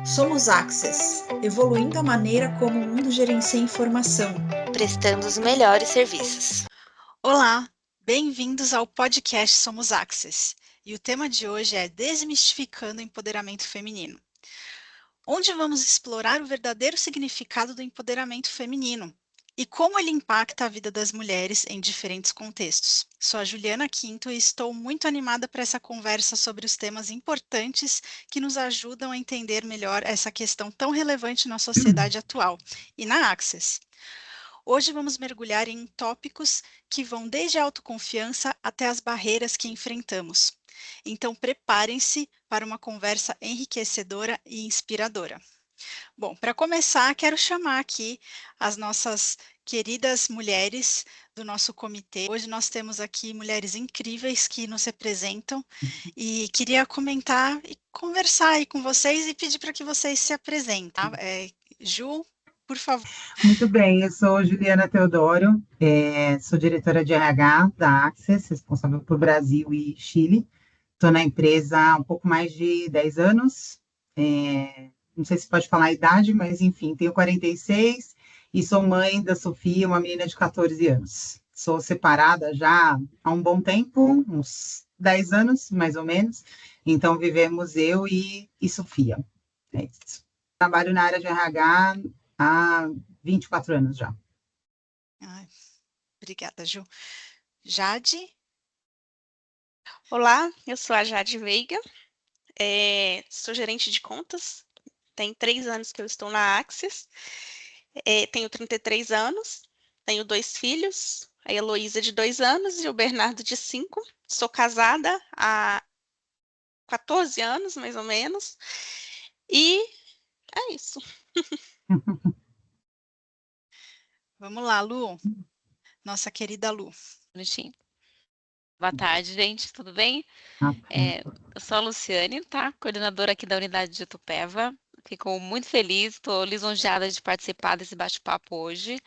Somos Access, evoluindo a maneira como o mundo gerencia informação, prestando os melhores serviços. Olá, bem-vindos ao podcast Somos Access. E o tema de hoje é Desmistificando o Empoderamento Feminino, onde vamos explorar o verdadeiro significado do empoderamento feminino e como ele impacta a vida das mulheres em diferentes contextos. Sou a Juliana Quinto e estou muito animada para essa conversa sobre os temas importantes que nos ajudam a entender melhor essa questão tão relevante na sociedade atual e na Access. Hoje vamos mergulhar em tópicos que vão desde a autoconfiança até as barreiras que enfrentamos. Então, preparem-se para uma conversa enriquecedora e inspiradora. Bom, para começar, quero chamar aqui as nossas queridas mulheres do nosso comitê. Hoje nós temos aqui mulheres incríveis que nos representam e queria comentar e conversar aí com vocês e pedir para que vocês se apresentem. Tá? Ju, por favor. Muito bem, eu sou Juliana Teodoro, sou diretora de RH da Access, responsável por Brasil e Chile. Estou na empresa há um pouco mais de 10 anos, não sei se pode falar a idade, mas enfim, tenho 46 e sou mãe da Sofia, uma menina de 14 anos. Sou separada já há um bom tempo, uns 10 anos, mais ou menos, então vivemos eu e Sofia. É isso. Trabalho na área de RH há 24 anos já. Ai, obrigada, Ju. Jade? Olá, eu sou a Jade Veiga, sou gerente de contas, tem 3 anos que eu estou na Axis, tenho 33 anos, tenho 2 filhos, a Heloísa de 2 anos e o Bernardo de 5. Sou casada há 14 anos, mais ou menos, e é isso. Vamos lá, Lu. Nossa querida Lu. Bonitinho. Boa tarde, gente, tudo bem? Eu sou a Luciane, tá? Coordenadora aqui da unidade de Itupeva. Fico muito feliz, estou lisonjeada de participar desse bate-papo hoje.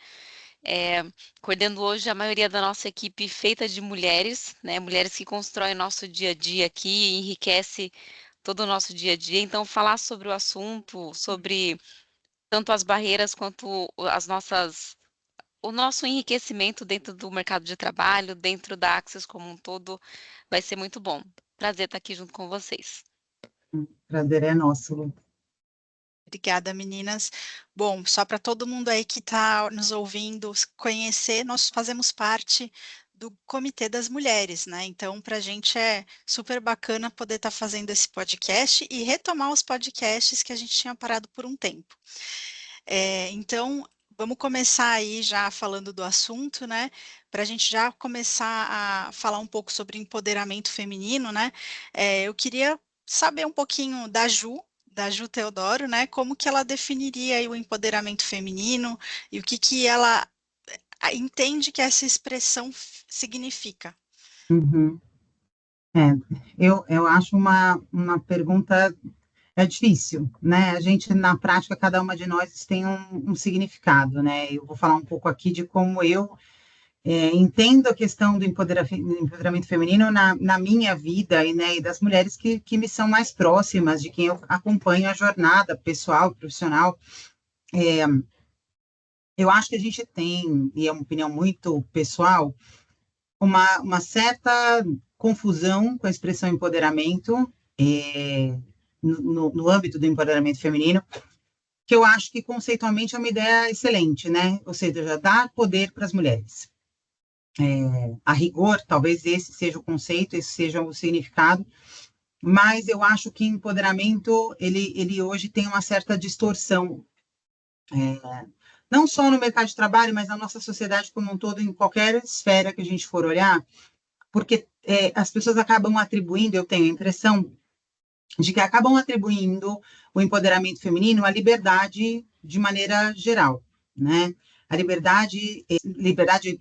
Coordeno hoje a maioria da nossa equipe feita de mulheres, né? Mulheres que constroem nosso dia a dia aqui e enriquece todo o nosso dia a dia. Então, falar sobre o assunto, sobre tanto as barreiras quanto o nosso enriquecimento dentro do mercado de trabalho, dentro da Axis como um todo, vai ser muito bom. Prazer estar aqui junto com vocês. Prazer é nosso, Lu. Obrigada, meninas. Bom, só para todo mundo aí que está nos ouvindo conhecer, nós fazemos parte do Comitê das Mulheres, né? Então, para a gente é super bacana poder estar fazendo esse podcast e retomar os podcasts que a gente tinha parado por um tempo. Então, vamos começar aí já falando do assunto, né? Para a gente já começar a falar um pouco sobre empoderamento feminino, né? Eu queria saber um pouquinho da Ju Teodoro, né? Como que ela definiria aí o empoderamento feminino e o que ela entende que essa expressão significa. Uhum. Eu acho uma pergunta difícil, né? A gente, na prática, cada uma de nós tem um significado, né? Eu vou falar um pouco aqui de como eu entendo a questão do empoderamento feminino na minha vida e, né, e das mulheres que me são mais próximas, de quem eu acompanho a jornada pessoal, profissional. Eu acho que a gente tem, e é uma opinião muito pessoal, uma certa confusão com a expressão empoderamento no âmbito do empoderamento feminino, que eu acho que conceitualmente é uma ideia excelente, né? Ou seja, dar poder para as mulheres. A rigor, talvez esse seja o conceito, esse seja o significado, mas eu acho que empoderamento, ele hoje tem uma certa distorção, não só no mercado de trabalho, mas na nossa sociedade como um todo, em qualquer esfera que a gente for olhar, porque as pessoas acabam atribuindo, eu tenho a impressão de que acabam atribuindo o empoderamento feminino à liberdade de maneira geral, né? A liberdade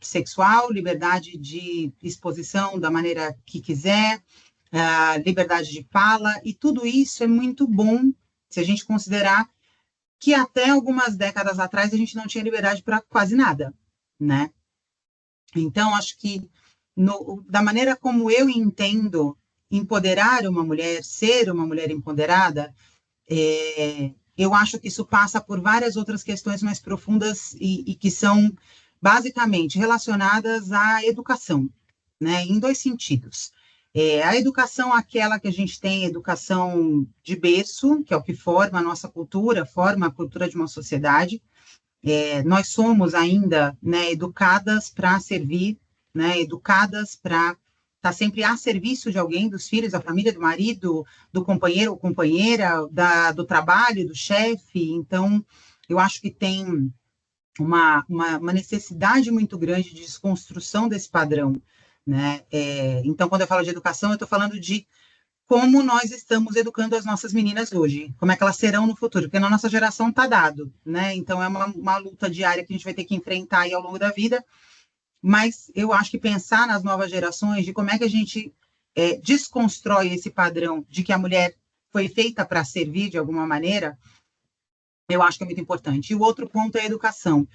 sexual, liberdade de exposição da maneira que quiser, a liberdade de fala, e tudo isso é muito bom se a gente considerar que até algumas décadas atrás a gente não tinha liberdade para quase nada, né? Então, acho que da maneira como eu entendo empoderar uma mulher, ser uma mulher empoderada, eu acho que isso passa por várias outras questões mais profundas e que são basicamente relacionadas à educação, né, em dois sentidos. A educação, aquela que a gente tem, educação de berço, que é o que forma a nossa cultura, forma a cultura de uma sociedade. Nós somos ainda, né, educadas para servir, né, educadas para estar sempre a serviço de alguém, dos filhos, da família, do marido, do companheiro ou companheira, do trabalho, do chefe. Então, eu acho que tem uma necessidade muito grande de desconstrução desse padrão, né? Então, quando eu falo de educação, eu estou falando de como nós estamos educando as nossas meninas hoje, como é que elas serão no futuro, porque na nossa geração está dado, né? Então, é uma luta diária que a gente vai ter que enfrentar aí ao longo da vida, mas eu acho que pensar nas novas gerações, de como é que a gente desconstrói esse padrão de que a mulher foi feita para servir de alguma maneira, eu acho que é muito importante. E o outro ponto é a educação.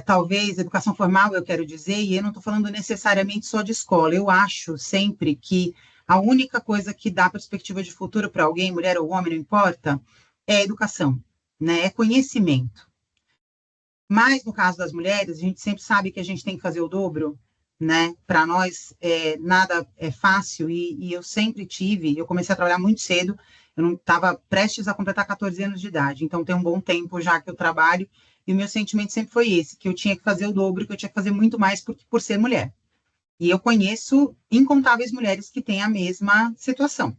Talvez educação formal, eu quero dizer, e eu não estou falando necessariamente só de escola, eu acho sempre que a única coisa que dá perspectiva de futuro para alguém, mulher ou homem, não importa, é a educação, né? É conhecimento. Mas, no caso das mulheres, a gente sempre sabe que a gente tem que fazer o dobro, né? Para nós, nada é fácil, e eu sempre eu comecei a trabalhar muito cedo, eu não estava prestes a completar 14 anos de idade, então tem um bom tempo já que eu trabalho, e o meu sentimento sempre foi esse, que eu tinha que fazer o dobro, que eu tinha que fazer muito mais por ser mulher. E eu conheço incontáveis mulheres que têm a mesma situação.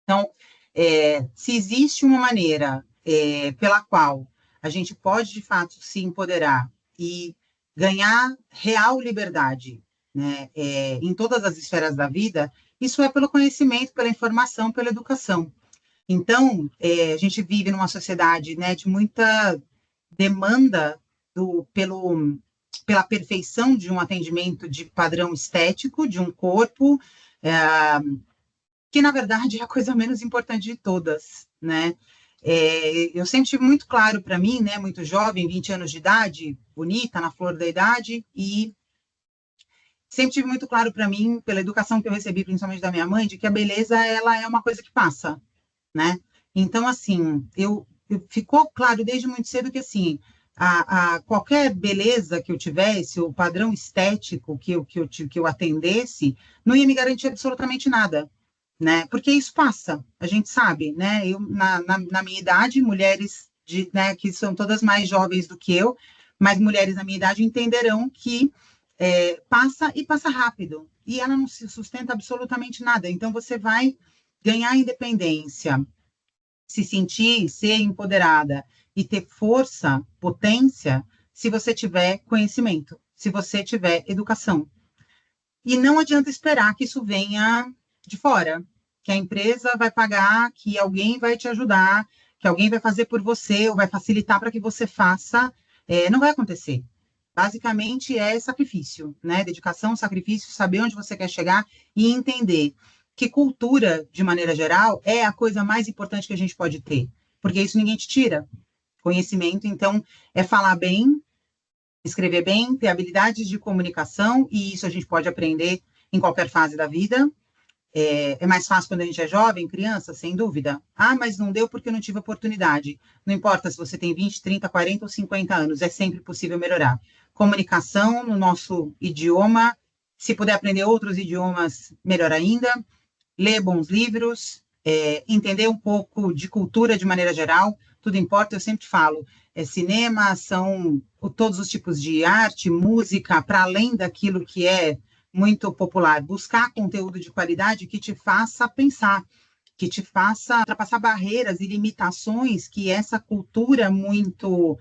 Então, se existe uma maneira pela qual a gente pode, de fato, se empoderar e ganhar real liberdade, né, em todas as esferas da vida, isso é pelo conhecimento, pela informação, pela educação. Então, a gente vive numa sociedade, né, de muita demanda pela perfeição de um atendimento de padrão estético, de um corpo, que, na verdade, é a coisa menos importante de todas, né? Eu sempre tive muito claro para mim, né, muito jovem, 20 anos de idade, bonita, na flor da idade, e sempre tive muito claro para mim, pela educação que eu recebi, principalmente da minha mãe, de que a beleza, ela é uma coisa que passa, né? Então, assim, ficou claro desde muito cedo que, assim, qualquer beleza que eu tivesse, o padrão estético que eu atendesse, não ia me garantir absolutamente nada, né? Porque isso passa, a gente sabe, né? Eu, na minha idade, mulheres né, que são todas mais jovens do que eu, mas mulheres na minha idade entenderão que passa e passa rápido, e ela não se sustenta absolutamente nada. Então, você vai ganhar independência, se sentir, ser empoderada e ter força, potência, se você tiver conhecimento, se você tiver educação. E não adianta esperar que isso venha de fora, que a empresa vai pagar, que alguém vai te ajudar, que alguém vai fazer por você ou vai facilitar para que você faça. Não vai acontecer. Basicamente é sacrifício, né? Dedicação, sacrifício, saber onde você quer chegar e entender que cultura, de maneira geral, é a coisa mais importante que a gente pode ter, porque isso ninguém te tira. Conhecimento, então, é falar bem, escrever bem, ter habilidades de comunicação, e isso a gente pode aprender em qualquer fase da vida. É mais fácil quando a gente é jovem, criança, sem dúvida. Ah, mas não deu porque eu não tive oportunidade. Não importa se você tem 20, 30, 40 ou 50 anos, é sempre possível melhorar. Comunicação no nosso idioma, se puder aprender outros idiomas, melhor ainda. Ler bons livros, entender um pouco de cultura de maneira geral, tudo importa, eu sempre falo, cinema, são todos os tipos de arte, música, para além daquilo que é muito popular, buscar conteúdo de qualidade que te faça pensar, que te faça ultrapassar barreiras e limitações que essa cultura muito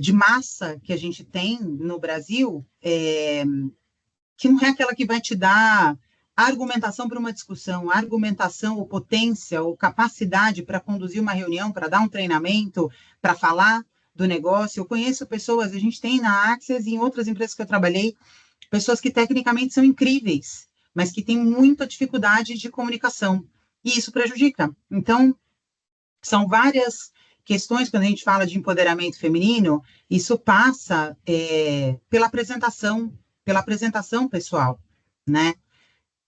de massa que a gente tem no Brasil, que não é aquela que vai te dar argumentação para uma discussão, argumentação ou potência ou capacidade para conduzir uma reunião, para dar um treinamento, para falar do negócio. Eu conheço pessoas, a gente tem na Access e em outras empresas que eu trabalhei, pessoas que tecnicamente são incríveis, mas que têm muita dificuldade de comunicação, e isso prejudica. Então, são várias questões, quando a gente fala de empoderamento feminino, isso passa pela apresentação pessoal, né?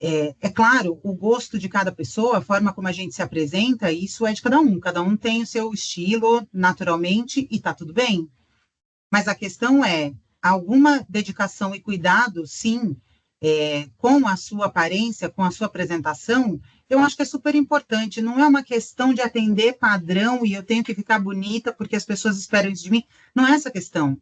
É claro, o gosto de cada pessoa, a forma como a gente se apresenta, isso é de cada um tem o seu estilo naturalmente e tá tudo bem. Mas a questão é, alguma dedicação e cuidado, sim, com a sua aparência, com a sua apresentação, eu acho que é super importante. Não é uma questão de atender padrão e eu tenho que ficar bonita porque as pessoas esperam isso de mim. Não é essa a questão.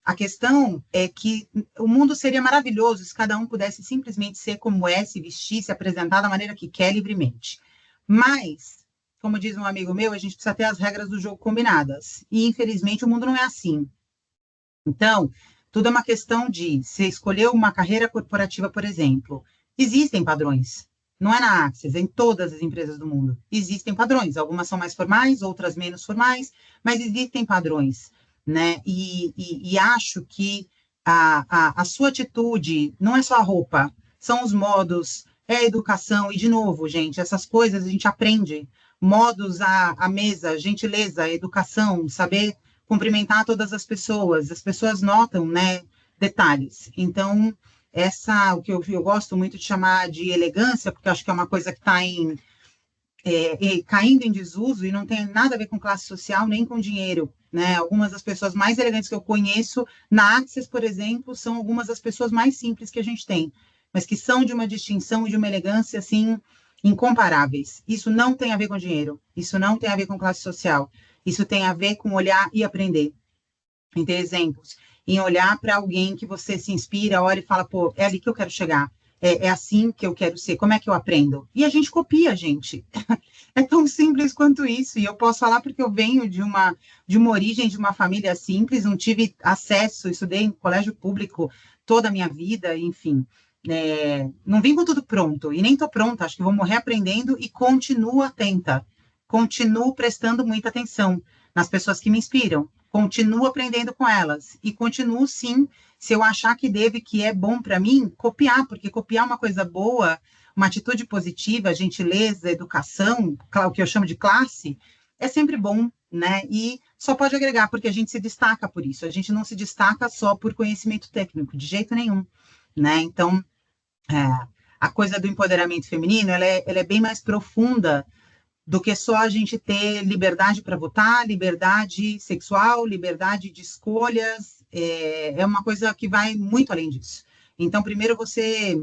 A questão é que o mundo seria maravilhoso se cada um pudesse simplesmente ser como é, se vestir, se apresentar da maneira que quer livremente. Mas, como diz um amigo meu, a gente precisa ter as regras do jogo combinadas. E, infelizmente, o mundo não é assim. Então, tudo é uma questão de você escolher uma carreira corporativa, por exemplo. Existem padrões. Não é na Axis, é em todas as empresas do mundo. Existem padrões. Algumas são mais formais, outras menos formais, mas existem padrões, né? E acho que a sua atitude não é só a roupa, são os modos, é a educação. E, de novo, gente, essas coisas a gente aprende. Modos à mesa, gentileza, educação, saber cumprimentar todas as pessoas notam, né, detalhes. Então, o que eu gosto muito de chamar de elegância, porque acho que é uma coisa que está caindo em desuso e não tem nada a ver com classe social nem com dinheiro, né? Algumas das pessoas mais elegantes que eu conheço na Axis, por exemplo, são algumas das pessoas mais simples que a gente tem, mas que são de uma distinção e de uma elegância assim incomparáveis. Isso não tem a ver com dinheiro, isso não tem a ver com classe social, isso tem a ver com olhar e aprender, em ter exemplos, em olhar para alguém que você se inspira, olha e fala, pô, é ali que eu quero chegar, é assim que eu quero ser, como é que eu aprendo? E a gente copia, gente. É tão simples quanto isso, e eu posso falar porque eu venho de uma origem, de uma família simples, não tive acesso, estudei em colégio público toda a minha vida, enfim. Não vim com tudo pronto, e nem estou pronta, acho que vou morrer aprendendo e continuo atenta, continuo prestando muita atenção nas pessoas que me inspiram, continuo aprendendo com elas, e continuo, sim, se eu achar que deve, que é bom para mim, copiar, porque copiar uma coisa boa, uma atitude positiva, gentileza, educação, o que eu chamo de classe, é sempre bom, né? E só pode agregar, porque a gente se destaca por isso. A gente não se destaca só por conhecimento técnico, de jeito nenhum, né? Então, a coisa do empoderamento feminino, ela é bem mais profunda do que só a gente ter liberdade para votar, liberdade sexual, liberdade de escolhas, é uma coisa que vai muito além disso. Então, primeiro você,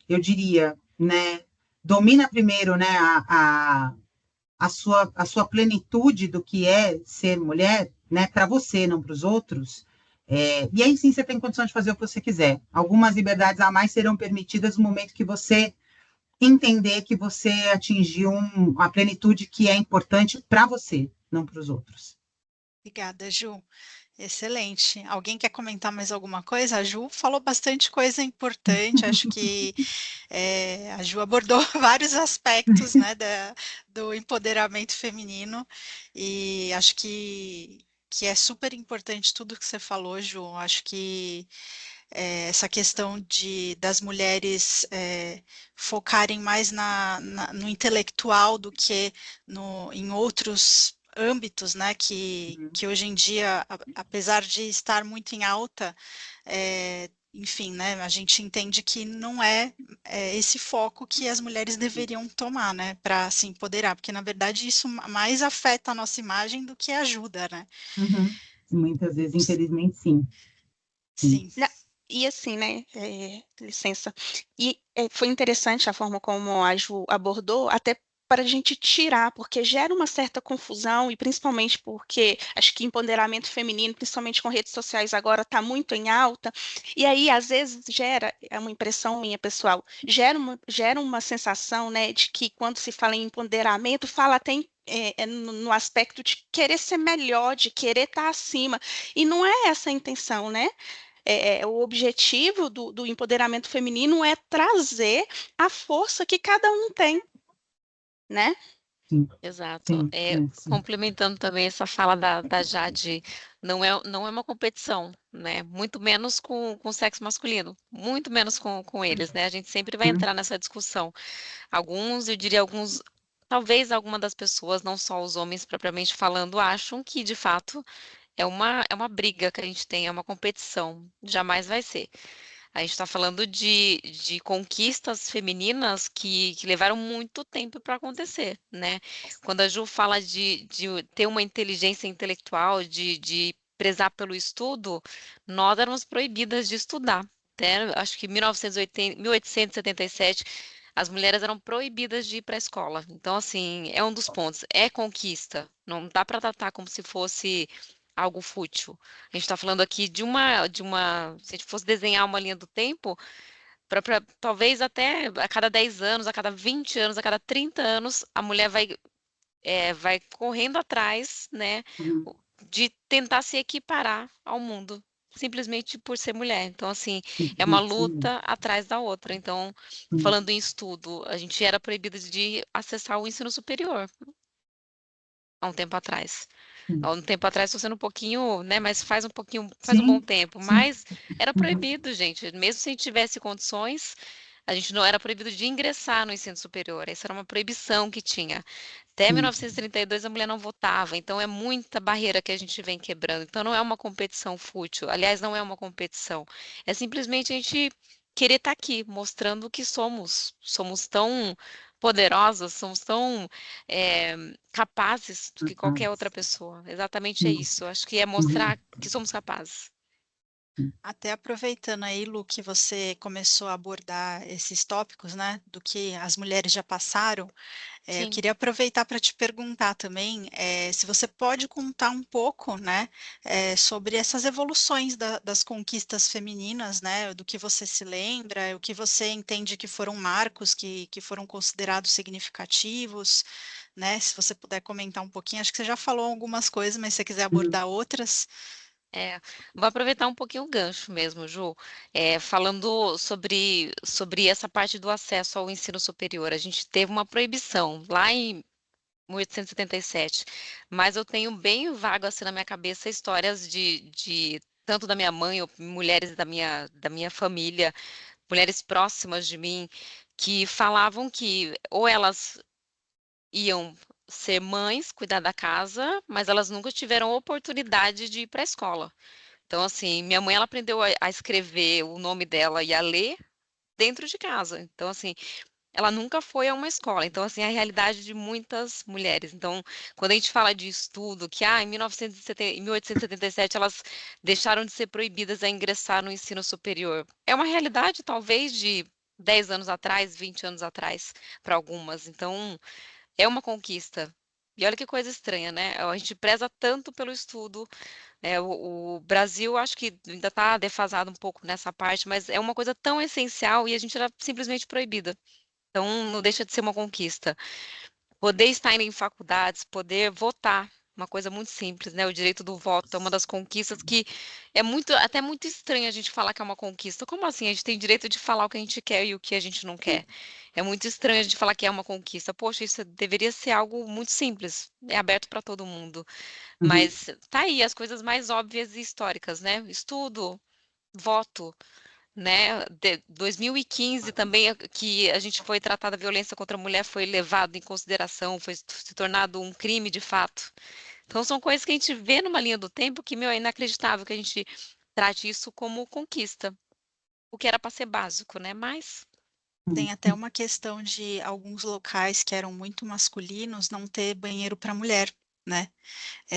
eu diria, né, domina primeiro, né, a sua plenitude do que é ser mulher, né, para você, não para os outros, e aí sim você tem condição de fazer o que você quiser. Algumas liberdades a mais serão permitidas no momento que você entender que você atingiu uma plenitude que é importante para você, não para os outros. Obrigada, Ju. Excelente. Alguém quer comentar mais alguma coisa? A Ju falou bastante coisa importante. Acho que a Ju abordou vários aspectos, né, do empoderamento feminino e acho que é super importante tudo que você falou, Ju. Acho que essa questão das mulheres focarem mais no intelectual do que em outros âmbitos, né, que hoje em dia, apesar de estar muito em alta, enfim, né, a gente entende que não é esse foco que as mulheres deveriam tomar, né, para se empoderar, porque na verdade isso mais afeta a nossa imagem do que ajuda, né? Uhum. Muitas vezes, infelizmente, sim. Sim. E assim, né, licença, e foi interessante a forma como a Ju abordou, até para a gente tirar, porque gera uma certa confusão, e principalmente porque acho que empoderamento feminino, principalmente com redes sociais agora, está muito em alta, e aí às vezes gera, é uma impressão minha pessoal, gera uma sensação, né, de que quando se fala em empoderamento, fala até no aspecto de querer ser melhor, de querer estar acima, e não é essa a intenção, né? O objetivo do empoderamento feminino é trazer a força que cada um tem, né? Sim, Exato. sim. Complementando também essa fala da Jade, não é uma competição, né? Muito menos com o sexo masculino, muito menos com eles, né? A gente sempre vai entrar nessa discussão. Eu diria alguns, talvez alguma das pessoas, não só os homens propriamente falando, acham que de fato é uma briga que a gente tem, é uma competição, jamais vai ser. A gente está falando de conquistas femininas que levaram muito tempo para acontecer, né? Quando a Ju fala de ter uma inteligência intelectual, de prezar pelo estudo, nós éramos proibidas de estudar. Até, acho que em 1877, as mulheres eram proibidas de ir para a escola. Então, assim, é um dos pontos. É conquista. Não dá para tratar como se fosse algo fútil. A gente está falando aqui se a gente fosse desenhar uma linha do tempo, talvez até a cada 10 anos, a cada 20 anos, a cada 30 anos, a mulher vai correndo atrás, né, Uhum. de tentar se equiparar ao mundo, simplesmente por ser mulher. Então, assim, é uma Uhum. luta atrás da outra. Então, Uhum. falando em estudo, a gente era proibida de acessar o ensino superior há um tempo atrás. Há um tempo atrás, estou sendo um pouquinho, né, mas faz um bom Sim, tempo, sim. mas era Uhum. proibido, gente, mesmo se a gente tivesse condições, a gente não era proibido de ingressar no ensino superior, essa era uma proibição que tinha. Até Sim. 1932 a mulher não votava, então é muita barreira que a gente vem quebrando. Então não é uma competição fútil, aliás, não é uma competição, é simplesmente a gente querer estar aqui, mostrando que somos tão poderosas, somos tão capazes do que qualquer outra pessoa. Exatamente é Sim. isso. Acho que é Uhum. mostrar que somos capazes. Até aproveitando aí, Lu, que você começou a abordar esses tópicos, né, do que as mulheres já passaram, eu Sim, queria aproveitar para te perguntar também, se você pode contar um pouco, né, sobre essas evoluções das conquistas femininas, né, do que você se lembra, o que você entende que foram marcos que foram considerados significativos, né, se você puder comentar um pouquinho, acho que você já falou algumas coisas, mas se você quiser Uhum. abordar outras. vou aproveitar um pouquinho o gancho mesmo, Ju, falando sobre essa parte do acesso ao ensino superior. A gente teve uma proibição lá em 1877, mas eu tenho bem vago assim na minha cabeça histórias de tanto da minha mãe, ou mulheres da minha família, mulheres próximas de mim, que falavam que ou elas iam ser mães, cuidar da casa, mas elas nunca tiveram oportunidade de ir para a escola. Então, assim, minha mãe ela aprendeu a escrever o nome dela e a ler dentro de casa. Então, assim, ela nunca foi a uma escola. Então, assim, é a realidade de muitas mulheres. Então, quando a gente fala de estudo, que em 1970, em 1877 elas deixaram de ser proibidas a ingressar no ensino superior, é uma realidade talvez de 10 anos atrás, 20 anos atrás, para algumas. Então, é uma conquista. E olha que coisa estranha, né? A gente preza tanto pelo estudo, né? O Brasil, acho que ainda está defasado um pouco nessa parte, mas é uma coisa tão essencial e a gente era simplesmente proibida. Então, não deixa de ser uma conquista. Poder estar em faculdades, poder votar, uma coisa muito simples, né? O direito do voto é uma das conquistas que é até muito estranho a gente falar que é uma conquista. Como assim? A gente tem direito de falar o que a gente quer e o que a gente não quer. É muito estranho a gente falar que é uma conquista. Poxa, isso deveria ser algo muito simples, é aberto para todo mundo. Uhum. Mas tá aí as coisas mais óbvias e históricas, né? Estudo, voto, né? 2015 também, que a gente foi tratada a violência contra a mulher, foi levado em consideração, foi se tornado um crime de fato. Então, são coisas que a gente vê numa linha do tempo que, meu, é inacreditável que a gente trate isso como conquista, o que era para ser básico, né? Mas, Tem até uma questão de alguns locais que eram muito masculinos não ter banheiro para mulher, né?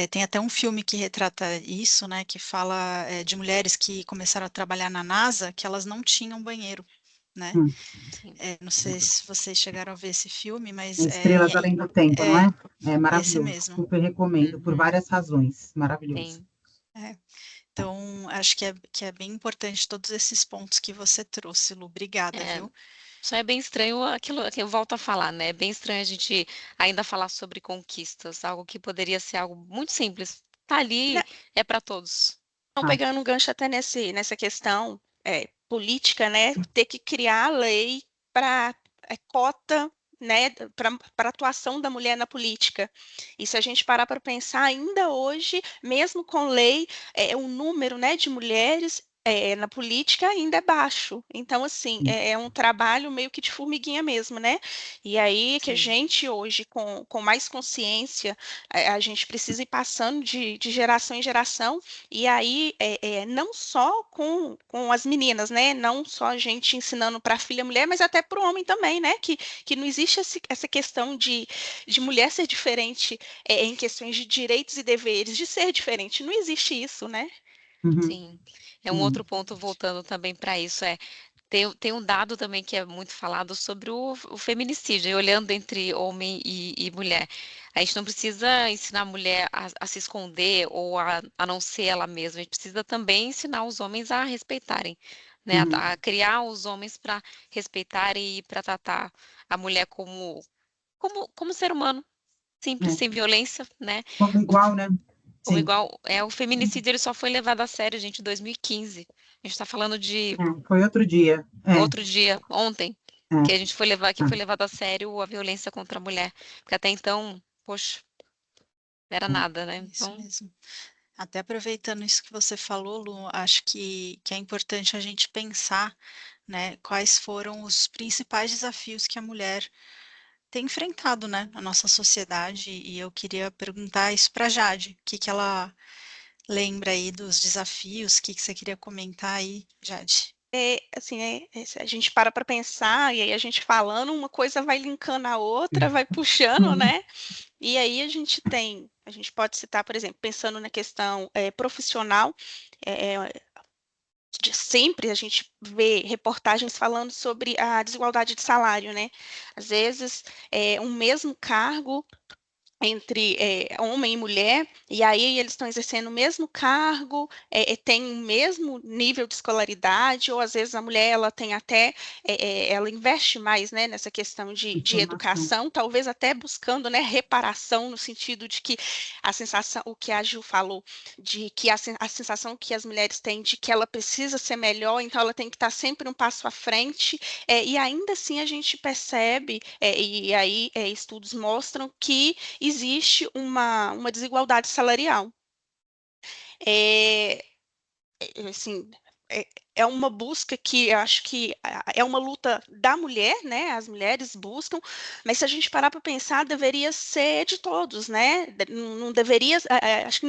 Tem até um filme que retrata isso, né? Que fala, de mulheres que começaram a trabalhar na NASA, que elas não tinham banheiro, né? Uhum. sim, Não sei se vocês chegaram a ver esse filme, mas Estrelas Além do Tempo, não é é? É esse maravilhoso. mesmo. Super recomendo, por uhum, várias razões. Maravilhoso. sim, É. Então, acho que é bem importante todos esses pontos que você trouxe, Lu. Obrigada, é, viu? só é bem estranho aquilo que eu volto a falar, né? É bem estranho a gente ainda falar sobre conquistas, algo que poderia ser algo muito simples. Tá ali, Né? é para todos. Então, Ah, pegando um gancho até nessa questão política, né, ter que criar a lei para cota, né, para atuação da mulher na política. E se a gente parar para pensar, ainda hoje, mesmo com lei, o número, né, de mulheres na política ainda é baixo. Então, assim, é um trabalho meio que de formiguinha mesmo, né? E aí que a Sim. gente hoje, com mais consciência, a gente precisa ir passando de geração em geração, e aí não só com as meninas, né? Não só a gente ensinando para a filha mulher, mas até para o homem também, né? Que não existe essa questão de mulher ser diferente em questões de direitos e deveres, de ser diferente. Não existe isso, né? Uhum. Sim. É um outro ponto voltando também para isso, tem um dado também que é muito falado sobre o feminicídio, e olhando entre homem e mulher. A gente não precisa ensinar a mulher a se esconder ou a não ser ela mesma, a gente precisa também ensinar os homens a respeitarem, né? Uhum. A criar os homens para respeitarem e para tratar a mulher como ser humano, simples, É. sem violência, né? Como igual, né? Como Sim. igual, o feminicídio ele só foi levado a sério, gente, em 2015. A gente está falando de Foi outro dia. outro dia, ontem, que a É. gente que foi levado a sério a violência contra a mulher. Porque até então, poxa, não era nada, né? Isso Então, mesmo. Até aproveitando isso que você falou, Lu, acho que é importante a gente pensar, né, quais foram os principais desafios que a mulher tem enfrentado, né, na nossa sociedade, e eu queria perguntar isso para Jade, o que que ela lembra aí dos desafios, o que que você queria comentar aí, Jade? Assim, se a gente para pensar, e aí a gente falando, uma coisa vai linkando a outra, vai puxando, Uhum. né? E aí a gente pode citar, por exemplo, pensando na questão profissional, é, de sempre a gente vê reportagens falando sobre a desigualdade de salário, né? Às vezes, um mesmo cargo entre homem e mulher, e aí eles estão exercendo o mesmo cargo, tem o mesmo nível de escolaridade, ou às vezes a mulher ela tem até, ela investe mais, né, nessa questão de Informação. educação, talvez até buscando, né, reparação, no sentido de que a sensação, o que a Gil falou, de que a sensação que as mulheres têm de que ela precisa ser melhor, então ela tem que estar sempre um passo à frente, e ainda assim a gente percebe, e aí estudos mostram que existe uma desigualdade salarial. É, assim, é, é uma busca que eu acho que é uma luta da mulher, né? As mulheres buscam, mas se a gente parar para pensar, deveria ser de todos, né? Não deveria, acho que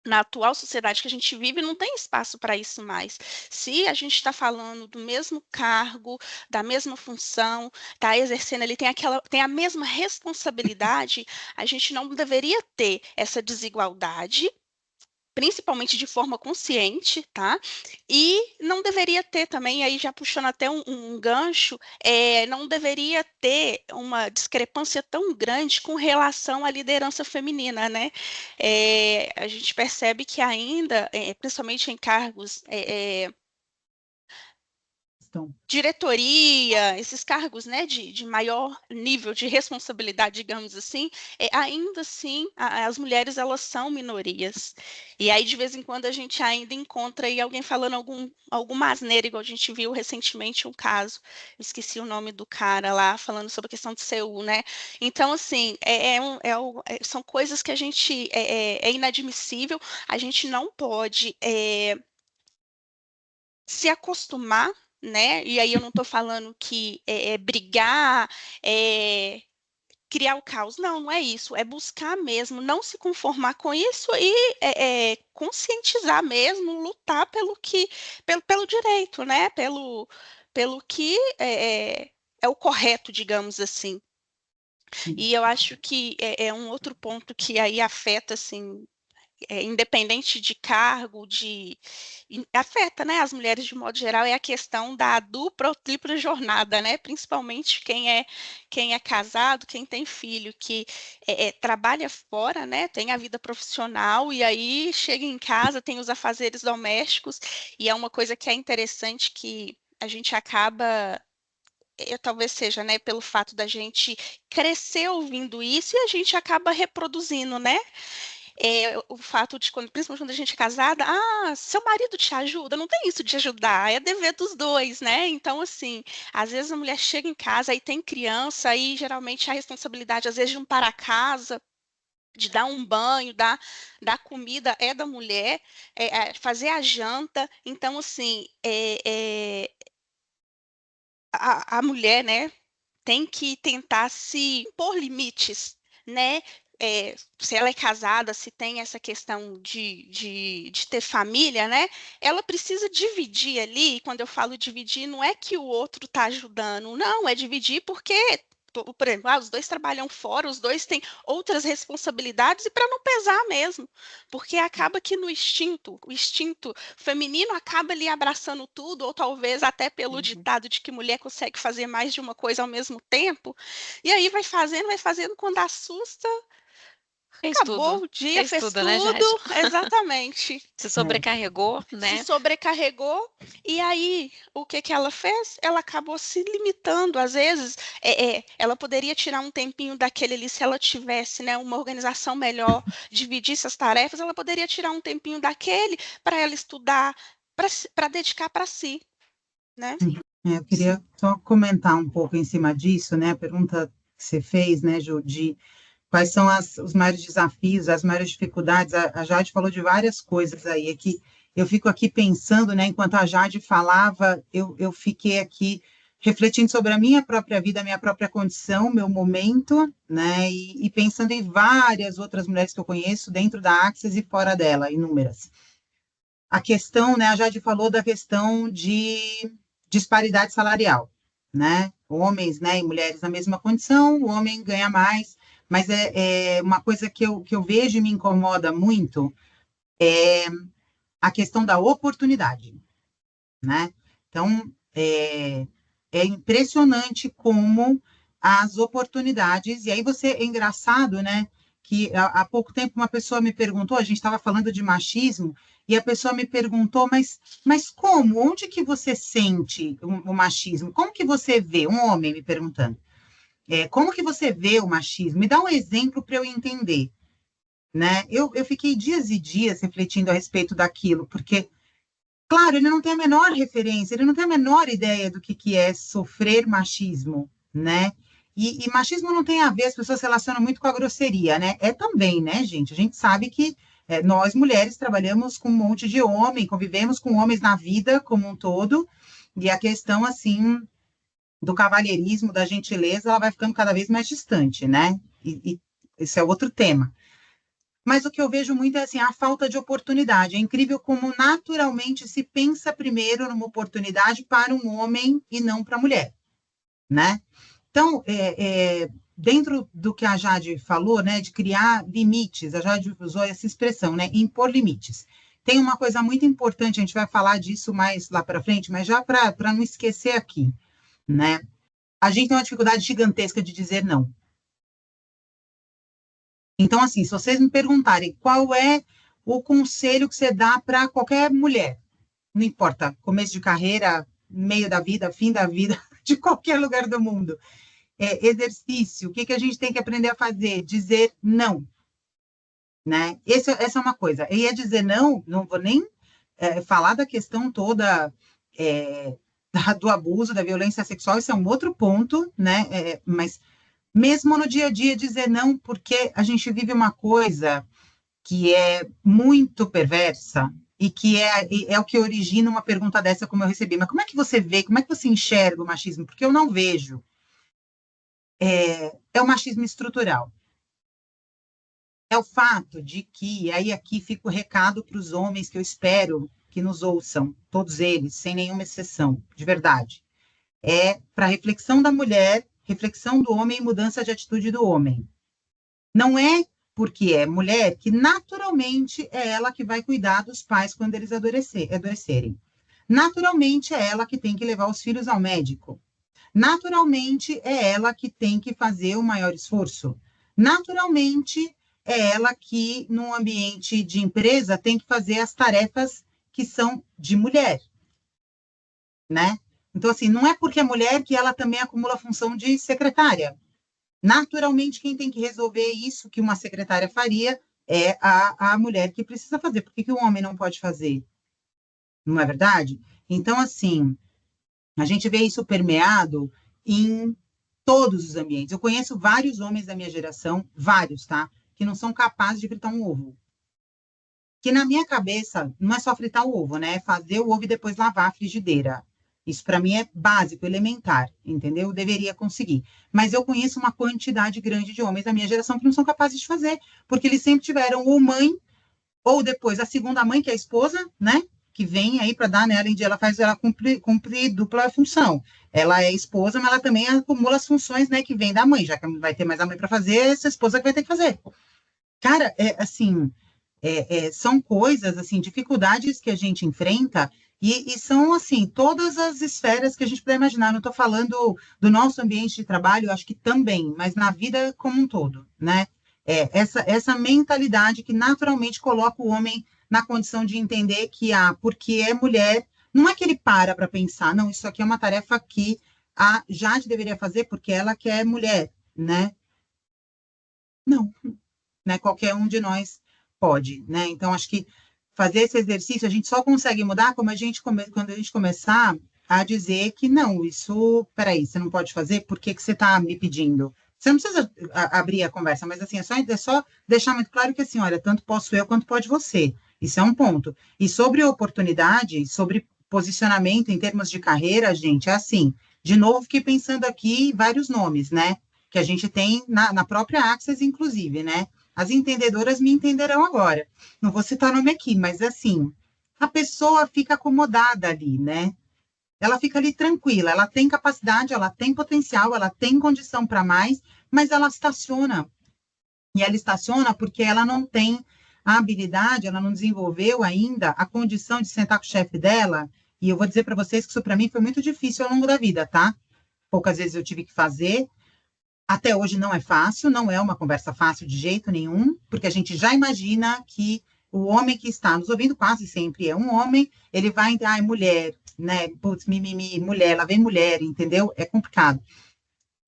na atual sociedade que a gente vive, não tem espaço para isso mais. Se a gente está falando do mesmo cargo, da mesma função, está exercendo ali, tem a mesma responsabilidade, a gente não deveria ter essa desigualdade, principalmente de forma consciente, tá? E não deveria ter também, aí já puxando até um gancho, não deveria ter uma discrepância tão grande com relação à liderança feminina, né? A gente percebe que ainda, principalmente em cargos Estão. diretoria, esses cargos, né, de maior nível de responsabilidade, digamos assim, ainda assim as mulheres elas são minorias. E aí de vez em quando a gente ainda encontra aí alguém falando alguma asneira, igual a gente viu recentemente um caso, esqueci o nome do cara lá, falando sobre a questão de Seul, né? Então, assim, são coisas que a gente é inadmissível, a gente não pode se acostumar, né? E aí eu não estou falando que brigar, é, criar o caos. Não, não é isso. É buscar mesmo, não se conformar com isso e conscientizar mesmo, lutar pelo direito, né? Pelo que é o correto, digamos assim. E eu acho que é um outro ponto que aí afeta, assim, independente de cargo, afeta, né, as mulheres de modo geral, é a questão da dupla ou tripla jornada, né, principalmente quem é casado, quem tem filho, que trabalha fora, né, tem a vida profissional e aí chega em casa, tem os afazeres domésticos, e é uma coisa que é interessante que a gente acaba talvez seja, né, pelo fato da gente crescer ouvindo isso e a gente acaba reproduzindo, né? O fato de, principalmente quando a gente é casada, seu marido te ajuda, não tem isso de ajudar, é dever dos dois, né? Então, assim, às vezes a mulher chega em casa e tem criança, aí geralmente a responsabilidade, às vezes, de um para casa. de dar um banho, dar comida é da mulher, fazer a janta. Então, assim, a mulher, né, tem que tentar se impor limites, né? Se ela é casada, se tem essa questão de ter família, né? Ela precisa dividir ali. E quando eu falo dividir, não é que o outro está ajudando, não, é dividir porque, por exemplo, os dois trabalham fora, os dois têm outras responsabilidades, e para não pesar mesmo, porque acaba que no instinto, o instinto feminino acaba ali abraçando tudo, ou talvez até pelo ditado de que mulher consegue fazer mais de uma coisa ao mesmo tempo, e aí vai fazendo, quando assusta, Fez acabou tudo. o dia, Fez fez tudo, né, tudo, Jade? exatamente. Se sobrecarregou, Se né? sobrecarregou, e aí o que que ela fez? Ela acabou se limitando. Às vezes, ela poderia tirar um tempinho daquele ali, se ela tivesse, né, uma organização melhor, dividisse as tarefas, ela poderia tirar um tempinho daquele para ela estudar, para dedicar para si, né? Eu queria só comentar um pouco em cima disso, né? A pergunta que você fez, né, Ju, de quais são os maiores desafios, as maiores dificuldades. A Jade falou de várias coisas aí, é que eu fico aqui pensando, né, enquanto a Jade falava, eu fiquei aqui refletindo sobre a minha própria vida, a minha própria condição, meu momento, né, e pensando em várias outras mulheres que eu conheço dentro da Axis e fora dela, inúmeras. A questão, né, a Jade falou da questão de disparidade salarial, né, homens, né, e mulheres na mesma condição, o homem ganha mais, mas é uma coisa que eu vejo e me incomoda muito, é a questão da oportunidade, né? Então, é impressionante como as oportunidades, e aí é engraçado, né, que há pouco tempo uma pessoa me perguntou, a gente estava falando de machismo, e a pessoa me perguntou, mas como? Onde que você sente o machismo? Como que você vê? Um homem me perguntando. Como que você vê o machismo? Me dá um exemplo para eu entender, né? Eu fiquei dias e dias refletindo a respeito daquilo, porque, claro, ele não tem a menor referência, ele não tem a menor ideia do que é sofrer machismo, né? E machismo não tem a ver, as pessoas relacionam muito com a grosseria, né? É também, né, gente? A gente sabe que nós, mulheres, trabalhamos com um monte de homem, convivemos com homens na vida como um todo, e a questão, assim, do cavalheirismo, da gentileza, ela vai ficando cada vez mais distante, né? E esse é outro tema. Mas o que eu vejo muito é assim, a falta de oportunidade. É incrível como naturalmente se pensa primeiro numa oportunidade para um homem e não para a mulher, né? Então, dentro do que a Jade falou, né, de criar limites, a Jade usou essa expressão, né, impor limites. Tem uma coisa muito importante, a gente vai falar disso mais lá para frente, mas já para não esquecer aqui, né? A gente tem uma dificuldade gigantesca de dizer não. Então, assim, se vocês me perguntarem qual é o conselho que você dá para qualquer mulher, não importa, começo de carreira, meio da vida, fim da vida, de qualquer lugar do mundo, exercício, o que a gente tem que aprender a fazer? Dizer não, né? Essa é uma coisa. E dizer não, não vou nem falar da questão toda do abuso, da violência sexual, isso é um outro ponto, né? Mas mesmo no dia a dia, dizer não, porque a gente vive uma coisa que é muito perversa e que é o que origina uma pergunta dessa, como eu recebi. Mas como é que você vê, como é que você enxerga o machismo? Porque eu não vejo. É o machismo estrutural. É o fato de que, aí aqui fica o recado para os homens que eu espero que nos ouçam, todos eles, sem nenhuma exceção, de verdade. Para reflexão da mulher, reflexão do homem e mudança de atitude do homem. Não é porque é mulher que naturalmente é ela que vai cuidar dos pais quando eles adoecerem. Naturalmente é ela que tem que levar os filhos ao médico. Naturalmente é ela que tem que fazer o maior esforço. Naturalmente é ela que, num ambiente de empresa, tem que fazer as tarefas que são de mulher, né? Então, assim, não é porque é mulher que ela também acumula a função de secretária. Naturalmente, quem tem que resolver isso que uma secretária faria é a mulher que precisa fazer. Por que o homem não pode fazer? Não é verdade? Então, assim, a gente vê isso permeado em todos os ambientes. Eu conheço vários homens da minha geração, vários, tá? que não são capazes de fritar um ovo. Que na minha cabeça, não é só fritar o ovo, né? É fazer o ovo e depois lavar a frigideira. Isso para mim é básico, elementar, entendeu? Eu deveria conseguir. Mas eu conheço uma quantidade grande de homens da minha geração que não são capazes de fazer, porque eles sempre tiveram ou mãe, ou depois a segunda mãe, que é a esposa, né? Que vem aí para dar, né? Além de ela cumpre dupla função. Ela é esposa, mas ela também acumula as funções, né? Que vem da mãe, já que não vai ter mais a mãe para fazer, essa esposa que vai ter que fazer. Cara, é assim, são coisas, assim, dificuldades que a gente enfrenta e são, assim, todas as esferas que a gente puder imaginar. Não estou falando do nosso ambiente de trabalho, eu acho que também, mas na vida como um todo, né? Essa mentalidade que naturalmente coloca o homem na condição de entender que, porque é mulher, não é que ele para pensar, não, isso aqui é uma tarefa que a Jade deveria fazer porque ela que é mulher, né? Não, né? Qualquer um de nós pode, né? Então, acho que fazer esse exercício, a gente só consegue mudar quando a gente começar a dizer que não, isso, peraí, você não pode fazer, por que você está me pedindo? Você não precisa abrir a conversa, mas assim, é só deixar muito claro que assim, olha, tanto posso eu quanto pode você. Isso é um ponto. E sobre oportunidade, sobre posicionamento em termos de carreira, gente, é assim, de novo, fiquei pensando aqui vários nomes, né? Que a gente tem na própria Access, inclusive, né? As entendedoras me entenderão agora. Não vou citar nome aqui, mas assim, a pessoa fica acomodada ali, né? Ela fica ali tranquila, ela tem capacidade, ela tem potencial, ela tem condição para mais, mas ela estaciona. E ela estaciona porque ela não tem a habilidade, ela não desenvolveu ainda a condição de sentar com o chefe dela. E eu vou dizer para vocês que isso para mim foi muito difícil ao longo da vida, tá? Poucas vezes eu tive que fazer, até hoje não é fácil, não é uma conversa fácil de jeito nenhum, porque a gente já imagina que o homem que está nos ouvindo quase sempre é um homem, ele vai entrar, mulher, né? Putz, mimimi, mulher, lá vem mulher, entendeu? É complicado.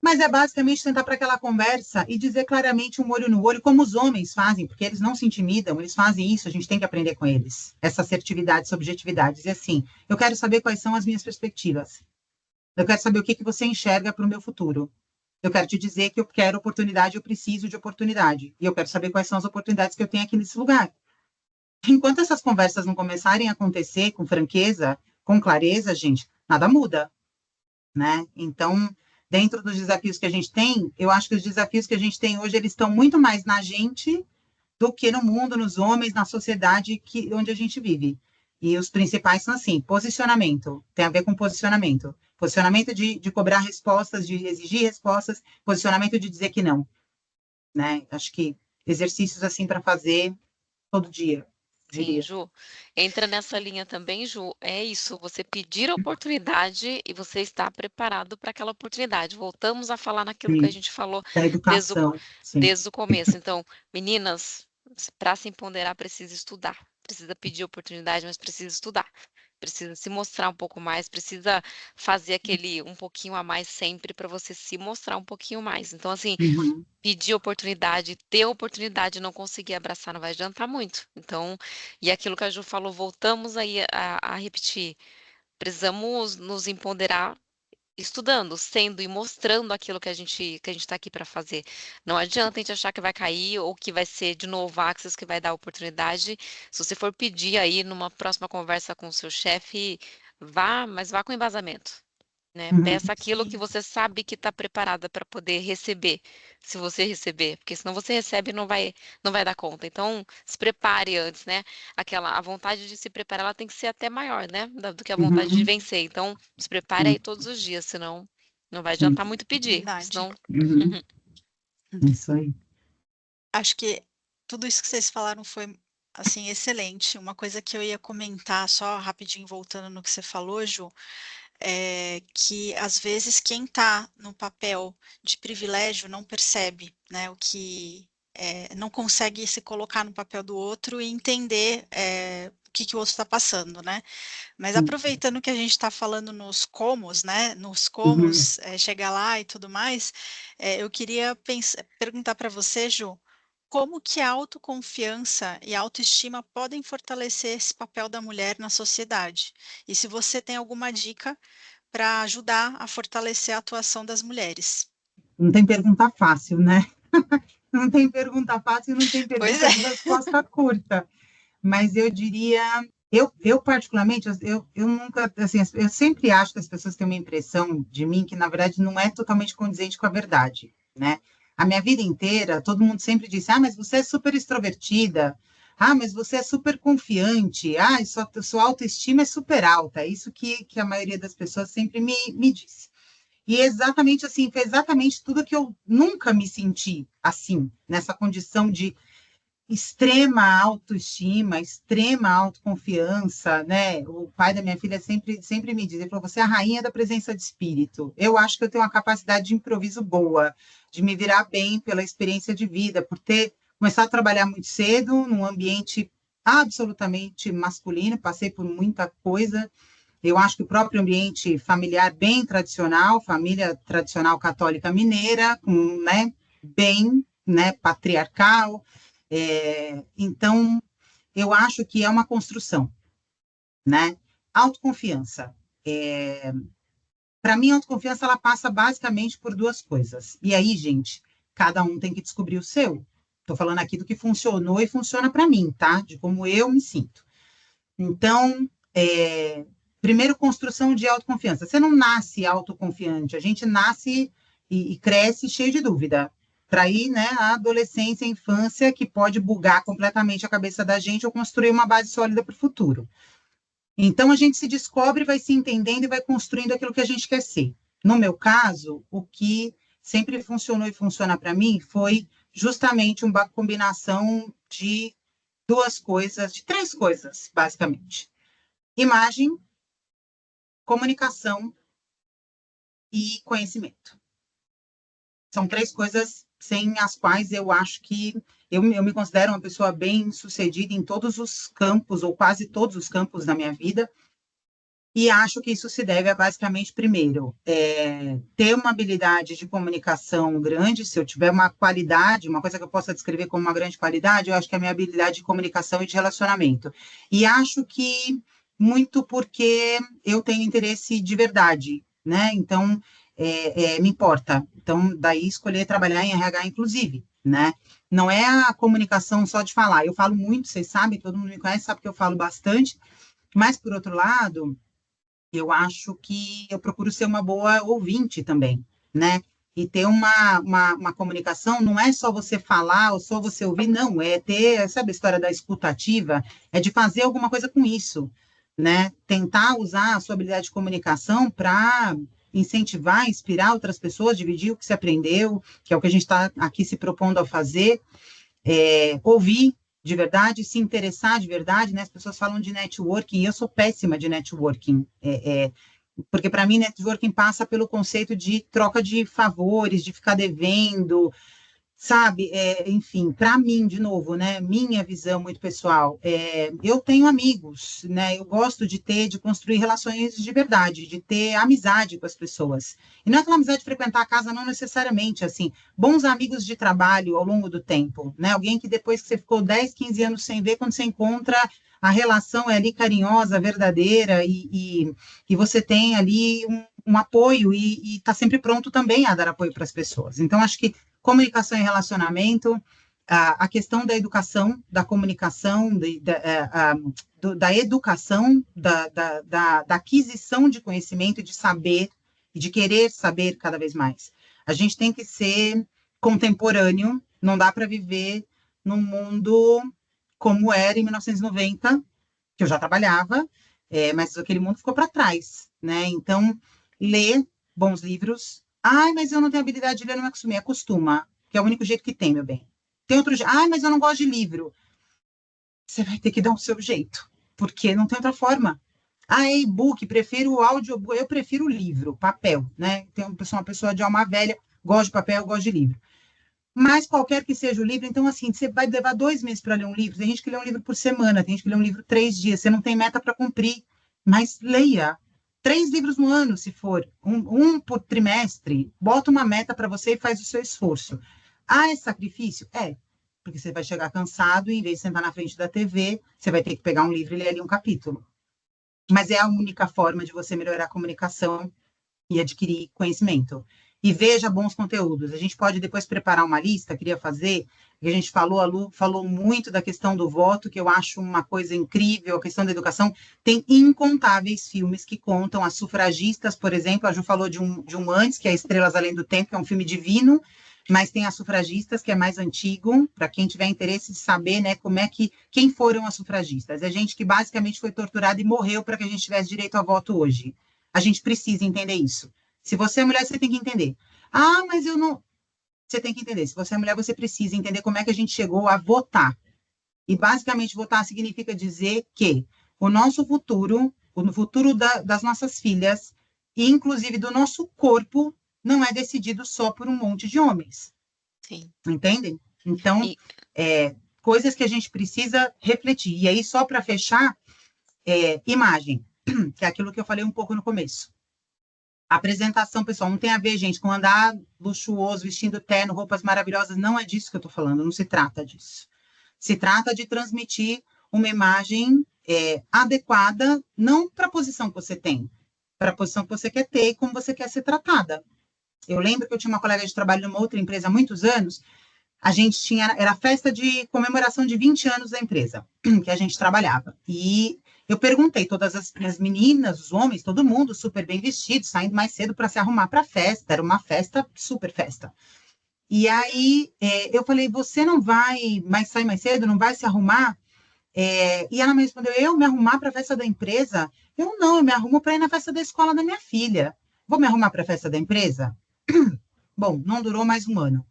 Mas é basicamente sentar para aquela conversa e dizer claramente um olho no olho, como os homens fazem, porque eles não se intimidam, eles fazem isso, a gente tem que aprender com eles. Essa assertividade, essa objetividade. Dizer assim, eu quero saber quais são as minhas perspectivas. Eu quero saber o que você enxerga para o meu futuro. Eu quero te dizer que eu quero oportunidade, eu preciso de oportunidade. E eu quero saber quais são as oportunidades que eu tenho aqui nesse lugar. Enquanto essas conversas não começarem a acontecer com franqueza, com clareza, gente, nada muda, né? Então, dentro dos desafios que a gente tem, eu acho que os desafios que a gente tem hoje, eles estão muito mais na gente do que no mundo, nos homens, na sociedade onde a gente vive. E os principais são assim, posicionamento, tem a ver com posicionamento. Posicionamento de cobrar respostas, de exigir respostas, posicionamento de dizer que não, né? Acho que exercícios assim para fazer todo dia, Sim, diria. Ju, entra nessa linha também, Ju, é isso, você pedir a oportunidade e você estar preparado para aquela oportunidade. Voltamos a falar naquilo que a Sim, gente falou da desde o, educação, sim. desde o começo. Então, meninas, para se empoderar, precisa estudar, precisa pedir oportunidade, mas precisa estudar. Precisa se mostrar um pouco mais, precisa fazer aquele um pouquinho a mais sempre para você se mostrar um pouquinho mais. Então, assim, Uhum. pedir oportunidade, ter oportunidade e não conseguir abraçar não vai adiantar muito. Então, e aquilo que a Ju falou, voltamos aí a repetir, precisamos nos empoderar estudando, sendo e mostrando aquilo que a gente está aqui para fazer. Não adianta a gente achar que vai cair ou que vai ser de novo a Axis que vai dar oportunidade. Se você for pedir aí numa próxima conversa com o seu chefe, vá, mas vá com embasamento. Né? Uhum. Peça aquilo que Sim. você sabe que está preparada para poder receber, se você receber, porque senão você recebe e não vai dar conta. Então, se prepare antes, né? A vontade de se preparar, ela tem que ser até maior, né? Do que a vontade de Uhum. vencer. Então, se prepare aí todos os dias, senão não vai Sim. adiantar muito pedir, Verdade. senão Uhum. Isso aí. Acho que tudo isso que vocês falaram foi, assim, excelente. Uma coisa que eu ia comentar, só rapidinho voltando no que você falou, Ju, é que às vezes quem está no papel de privilégio não percebe, né, o que não consegue se colocar no papel do outro e entender o que o outro está passando, né? Mas Sim. aproveitando que a gente está falando nos comos, né? Nos Uhum. comos, chegar lá e tudo mais, eu queria perguntar para você, Ju, como que a autoconfiança e a autoestima podem fortalecer esse papel da mulher na sociedade? E se você tem alguma dica para ajudar a fortalecer a atuação das mulheres? Não tem pergunta fácil, né? Não tem pergunta fácil, não tem pergunta Pois é. de resposta curta. Mas eu diria, eu particularmente, eu nunca, assim, eu sempre acho que as pessoas têm uma impressão de mim que, na verdade, não é totalmente condizente com a verdade, né? A minha vida inteira, todo mundo sempre disse, mas você é super extrovertida, mas você é super confiante, sua autoestima é super alta, é isso que a maioria das pessoas sempre me disse. E exatamente assim, foi exatamente tudo que eu nunca me senti assim, nessa condição de extrema autoestima, extrema autoconfiança, né? O pai da minha filha sempre me diz, ele falou, você é a rainha da presença de espírito. Eu acho que eu tenho uma capacidade de improviso boa, de me virar bem pela experiência de vida, por ter começado a trabalhar muito cedo, num ambiente absolutamente masculino, passei por muita coisa. Eu acho que o próprio ambiente familiar bem tradicional, família tradicional católica mineira, né, bem, né, patriarcal. Então, eu acho que é uma construção, né? Autoconfiança. Para mim, a autoconfiança ela passa basicamente por duas coisas. E aí, gente, cada um tem que descobrir o seu. Estou falando aqui do que funcionou e funciona para mim, tá? De como eu me sinto. Então, primeiro, construção de autoconfiança. Você não nasce autoconfiante, a gente nasce e cresce cheio de dúvida. Para ir, né, a adolescência, a infância, que pode bugar completamente a cabeça da gente ou construir uma base sólida para o futuro. Então, a gente se descobre, vai se entendendo e vai construindo aquilo que a gente quer ser. No meu caso, o que sempre funcionou e funciona para mim foi justamente uma combinação de duas coisas, de três coisas, basicamente. Imagem, comunicação e conhecimento. São três coisas sem as quais eu acho que eu me considero uma pessoa bem sucedida em todos os campos, ou quase todos os campos da minha vida, e acho que isso se deve a, basicamente, primeiro, ter uma habilidade de comunicação grande. Se eu tiver uma qualidade, uma coisa que eu possa descrever como uma grande qualidade, eu acho que é a minha habilidade de comunicação e de relacionamento. E acho que muito porque eu tenho interesse de verdade, né? Então, me importa. Então, daí escolher trabalhar em RH, inclusive, né? Não é a comunicação só de falar. Eu falo muito, vocês sabem, todo mundo me conhece, sabe que eu falo bastante, mas, por outro lado, eu acho que eu procuro ser uma boa ouvinte também, né? E ter uma comunicação, não é só você falar ou só você ouvir, não, é ter, sabe a história da escutativa? É de fazer alguma coisa com isso, né? Tentar usar a sua habilidade de comunicação para incentivar, inspirar outras pessoas, dividir o que se aprendeu, que é o que a gente está aqui se propondo a fazer, ouvir de verdade, se interessar de verdade, né? As pessoas falam de networking, e eu sou péssima de networking, porque para mim networking passa pelo conceito de troca de favores, de ficar devendo, sabe? Enfim, para mim, de novo, né? Minha visão muito pessoal, eu tenho amigos, né? Eu gosto de construir relações de verdade, de ter amizade com as pessoas. E não é aquela amizade de frequentar a casa, não necessariamente, assim, bons amigos de trabalho ao longo do tempo, né? Alguém que depois que você ficou 10, 15 anos sem ver, quando você encontra, a relação é ali carinhosa, verdadeira, e você tem ali um apoio e está sempre pronto também a dar apoio para as pessoas. Então, acho que comunicação e relacionamento, a questão da educação, da comunicação, da educação, da aquisição de conhecimento e de saber, e de querer saber cada vez mais. A gente tem que ser contemporâneo, não dá para viver num mundo como era em 1990, que eu já trabalhava, mas aquele mundo ficou para trás, né? Então, ler bons livros. Mas eu não tenho habilidade de ler, não me acostumei. Acostuma, que é o único jeito que tem, meu bem. Tem outro jeito. Mas eu não gosto de livro. Você vai ter que dar o seu jeito, porque não tem outra forma. E-book, prefiro o audiobook, eu prefiro o livro, papel, né? Sou uma pessoa de alma velha, gosto de papel, gosto de livro. Mas qualquer que seja o livro, então, assim, você vai levar 2 meses para ler um livro, tem gente que lê um livro por semana, tem gente que lê um livro 3 dias, você não tem meta para cumprir, mas leia. 3 livros no ano, se for, um por trimestre, bota uma meta para você e faz o seu esforço. É sacrifício? Porque você vai chegar cansado e, em vez de sentar na frente da TV, você vai ter que pegar um livro e ler ali um capítulo. Mas é a única forma de você melhorar a comunicação e adquirir conhecimento. e veja bons conteúdos. A gente pode depois preparar uma lista, queria fazer, que a gente falou, a Lu falou muito da questão do voto, que eu acho uma coisa incrível, a questão da educação. Tem incontáveis filmes que contam as sufragistas, por exemplo, a Ju falou de um antes, que é Estrelas Além do Tempo, que é um filme divino, mas tem as sufragistas, que é mais antigo, para quem tiver interesse de saber, né, quem foram as sufragistas. É gente que basicamente foi torturada e morreu para que a gente tivesse direito ao voto hoje. A gente precisa entender isso. Se você é mulher, você tem que entender. Ah, mas eu não... Você tem que entender. Se você é mulher, você precisa entender como é que a gente chegou a votar. E, basicamente, votar significa dizer que o nosso futuro, o futuro das nossas filhas, e inclusive do nosso corpo, não é decidido só por um monte de homens. Sim. Entendem? Então, coisas que a gente precisa refletir. E aí, só para fechar, imagem, que é aquilo que eu falei um pouco no começo. Apresentação, pessoal, não tem a ver, gente, com andar luxuoso, vestindo terno, roupas maravilhosas, não é disso que eu estou falando, não se trata disso. Se trata de transmitir uma imagem adequada, não para a posição que você tem, para a posição que você quer ter e como você quer ser tratada. Eu lembro que eu tinha uma colega de trabalho numa outra empresa há muitos anos, a gente era a festa de comemoração de 20 anos da empresa que a gente trabalhava. E eu perguntei, todas as minhas meninas, os homens, todo mundo super bem vestido, saindo mais cedo para se arrumar para a festa. Era uma festa, super festa. E aí eu falei, você não vai sair mais cedo, não vai se arrumar? E ela me respondeu, eu me arrumar para a festa da empresa? Eu me arrumo para ir na festa da escola da minha filha. Vou me arrumar para a festa da empresa? Bom, não durou mais um ano.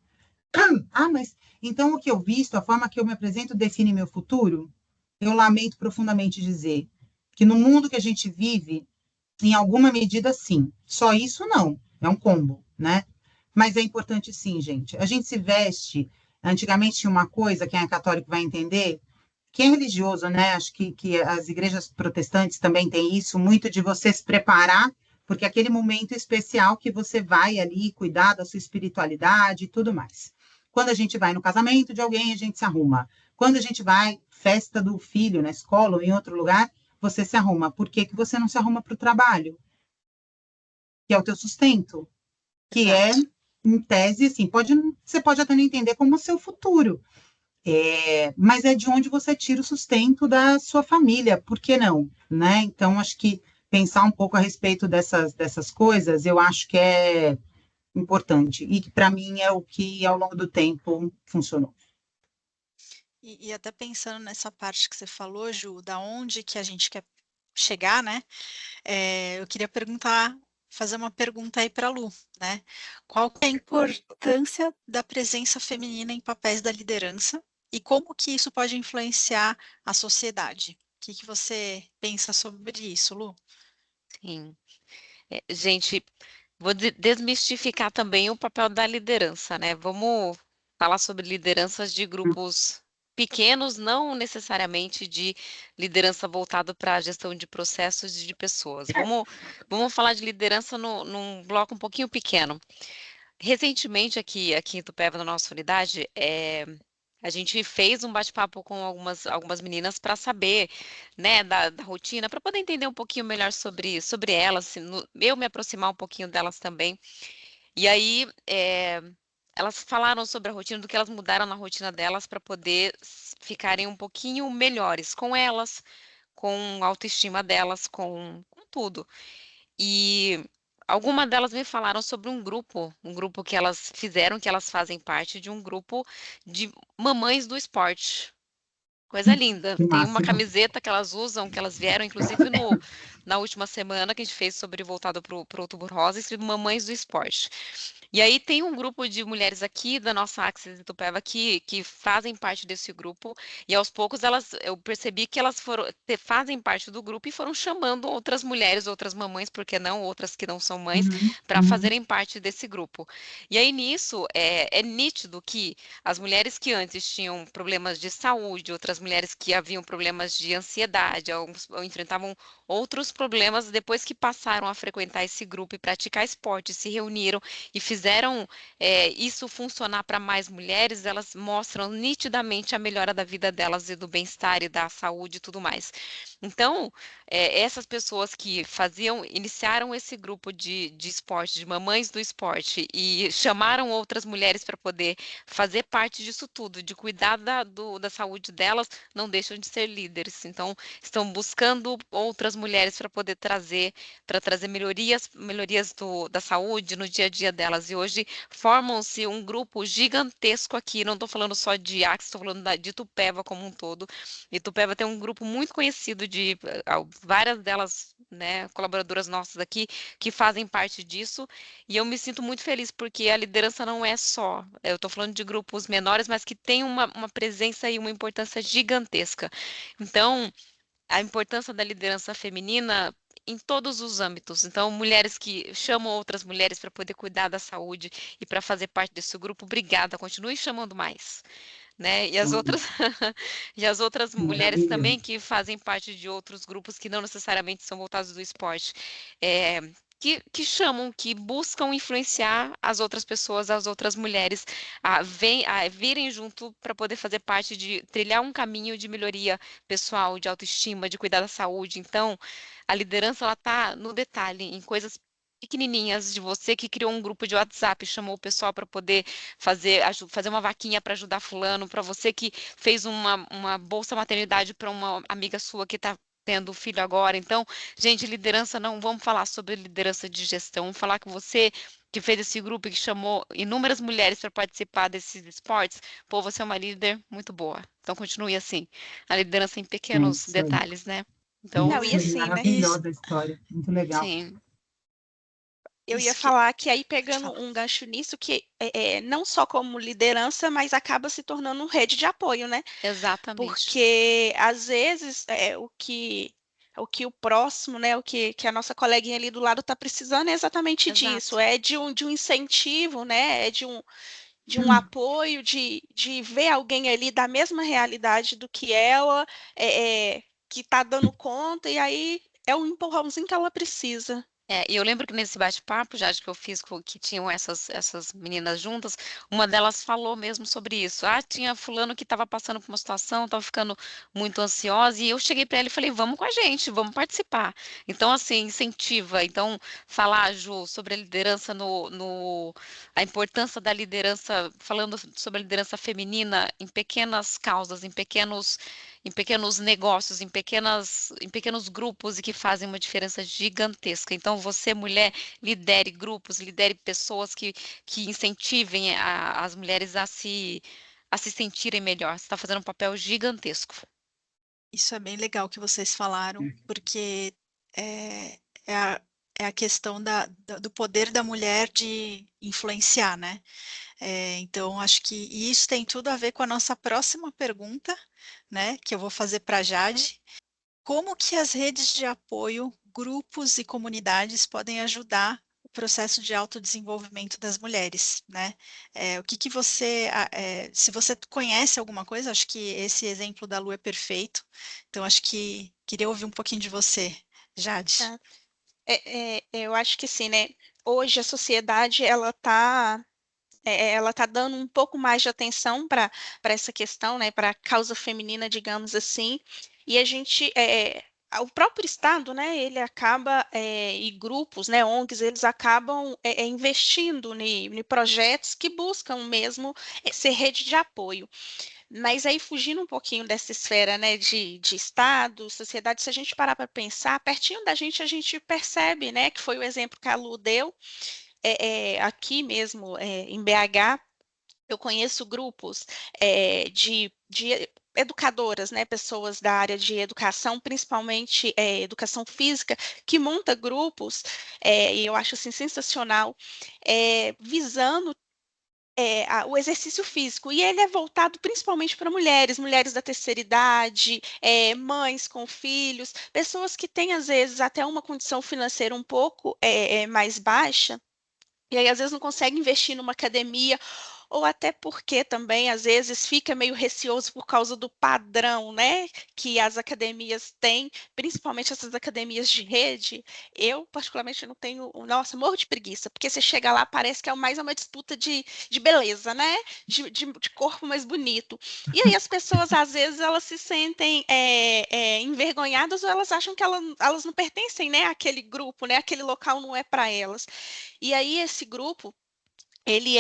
Ah, mas então o que eu visto, a forma que eu me apresento define meu futuro? Eu lamento profundamente dizer que no mundo que a gente vive, em alguma medida, sim. Só isso não, é um combo, né? Mas é importante sim, gente. A gente se veste, antigamente tinha uma coisa, quem é católico vai entender, quem é religioso, né? Acho que as igrejas protestantes também têm isso, muito de você se preparar, porque é aquele momento especial que você vai ali cuidar da sua espiritualidade e tudo mais. Quando a gente vai no casamento de alguém, a gente se arruma. Quando a gente vai, festa do filho na escola ou em outro lugar, você se arruma. Por que você não se arruma para o trabalho? Que é o teu sustento. Que Exato. em tese, assim, você pode até não entender como o seu futuro. Mas é de onde você tira o sustento da sua família. Por que não? Né? Então, acho que pensar um pouco a respeito dessas coisas, eu acho que é importante. E que, para mim, é o que, ao longo do tempo, funcionou. E até pensando nessa parte que você falou, Ju, da onde que a gente quer chegar, né? Eu queria fazer uma pergunta aí para a Lu, né? Qual que é a importância da presença feminina em papéis da liderança e como que isso pode influenciar a sociedade? O que você pensa sobre isso, Lu? Sim. Gente, vou desmistificar também o papel da liderança, né? Vamos falar sobre lideranças de grupos pequenos, não necessariamente de liderança voltada para a gestão de processos e de pessoas. Vamos falar de liderança num bloco um pouquinho pequeno. Recentemente, aqui em Itupeva, na nossa unidade, a gente fez um bate-papo com algumas meninas para saber, né, da rotina, para poder entender um pouquinho melhor sobre elas, eu me aproximar um pouquinho delas também. E aí, elas falaram sobre a rotina, do que elas mudaram na rotina delas para poder ficarem um pouquinho melhores com elas, com a autoestima delas, com tudo. E algumas delas me falaram sobre um grupo que elas fizeram, que elas fazem parte de um grupo de mamães do esporte. Coisa linda. Que Tem uma máximo. camiseta que elas usam, que elas vieram, inclusive, na última semana, que a gente fez voltado para o Outubro Rosa, escrito Mamães do Esporte. E aí tem um grupo de mulheres aqui da nossa Axis Itupeva que fazem parte desse grupo, e aos poucos eu percebi que elas fazem parte do grupo e foram chamando outras mulheres, outras mamães, por que não, outras que não são mães, para fazerem parte desse grupo. E aí nisso é nítido que as mulheres que antes tinham problemas de saúde, outras mulheres que haviam problemas de ansiedade, ou enfrentavam outros problemas, depois que passaram a frequentar esse grupo e praticar esporte, se reuniram e fizeram fizeram isso funcionar para mais mulheres, elas mostram nitidamente a melhora da vida delas e do bem-estar e da saúde e tudo mais. Então, essas pessoas que iniciaram esse grupo de esporte, de mamães do esporte, e chamaram outras mulheres para poder fazer parte disso tudo, de cuidar da saúde delas, não deixam de ser líderes. Então, estão buscando outras mulheres para poder trazer melhorias da saúde no dia a dia delas. E hoje formam-se um grupo gigantesco aqui, não estou falando só de Axis, estou falando de Itupeva como um todo. Itupeva tem um grupo muito conhecido de várias delas, né, colaboradoras nossas aqui, que fazem parte disso, e eu me sinto muito feliz, porque a liderança não é só, eu estou falando de grupos menores, mas que tem uma presença e uma importância gigantesca. Então, a importância da liderança feminina em todos os âmbitos. Então, mulheres que chamam outras mulheres para poder cuidar da saúde e para fazer parte desse grupo, obrigada, continue chamando mais. Né? E as outras, e as outras mulheres também que fazem parte de outros grupos que não necessariamente são voltados do esporte, que chamam, que buscam influenciar as outras pessoas, as outras mulheres a virem junto para poder fazer parte de trilhar um caminho de melhoria pessoal, de autoestima, de cuidar da saúde. Então, a liderança ela está no detalhe, em coisas pequenininhas, de você que criou um grupo de WhatsApp, chamou o pessoal para poder fazer uma vaquinha para ajudar fulano, para você que fez uma bolsa maternidade para uma amiga sua que está tendo filho agora. Então, gente, liderança não, vamos falar sobre liderança de gestão, vamos falar que você que fez esse grupo e que chamou inúmeras mulheres para participar desses esportes, pô, você é uma líder muito boa. Então, continue assim, a liderança em pequenos detalhes, né? Então, Não, e assim, né? Maravilhosa a história, muito legal. Sim. Eu ia falar que aí, pegando um gancho nisso, que não só como liderança, mas acaba se tornando rede de apoio, né? Exatamente. Porque, às vezes, o que o próximo, né, o que a nossa coleguinha ali do lado está precisando é exatamente disso, é de um incentivo, né, é de um apoio, de ver alguém ali da mesma realidade do que ela, que está dando conta, e aí é um empurrãozinho que ela precisa. E eu lembro que nesse bate-papo, já que eu fiz que tinham essas meninas juntas, uma delas falou mesmo sobre isso. Tinha fulano que estava passando por uma situação, estava ficando muito ansiosa, e eu cheguei para ela e falei, vamos com a gente, vamos participar. Então, assim, incentiva. Então, falar, Ju, sobre a liderança a importância da liderança, falando sobre a liderança feminina em pequenas causas, em pequenos negócios, em pequenos grupos, e que fazem uma diferença gigantesca. Então, você, mulher, lidere grupos, lidere pessoas que incentivem as mulheres a se sentirem melhor. Você está fazendo um papel gigantesco. Isso é bem legal que vocês falaram, porque é a questão do poder da mulher de influenciar, né? Então, acho que isso tem tudo a ver com a nossa próxima pergunta, né? Que eu vou fazer para a Jade. Como que as redes de apoio, grupos e comunidades podem ajudar o processo de autodesenvolvimento das mulheres, né? O que você, se você conhece alguma coisa, acho que esse exemplo da Lu é perfeito. Então, acho que queria ouvir um pouquinho de você, Jade. Tá. Eu acho que sim, né? Hoje a sociedade ela tá dando um pouco mais de atenção para essa questão, né? Para a causa feminina, digamos assim. E a gente o próprio Estado, né, ele acaba, e grupos, né, ONGs, eles acabam investindo em projetos que buscam mesmo ser rede de apoio. Mas aí, fugindo um pouquinho dessa esfera, né, de Estado, sociedade, se a gente parar para pensar, pertinho da gente, a gente percebe, né, que foi o exemplo que a Lu deu, aqui mesmo em BH, eu conheço grupos de educadoras, né, pessoas da área de educação, principalmente educação física, que monta grupos, e eu acho assim, sensacional, visando o exercício físico, e ele é voltado principalmente para mulheres da terceira idade, mães com filhos, pessoas que têm, às vezes, até uma condição financeira um pouco mais baixa, e aí às vezes não consegue investir numa academia, ou até porque também, às vezes, fica meio receoso por causa do padrão, né, que as academias têm, principalmente essas academias de rede. Eu, particularmente, não tenho, nossa, morro de preguiça, porque você chega lá, parece que é mais uma disputa de beleza, né, de corpo mais bonito. E aí as pessoas, às vezes, elas se sentem envergonhadas ou elas acham que elas não pertencem, né, àquele grupo, né, aquele local não é para elas. E aí esse grupo, ele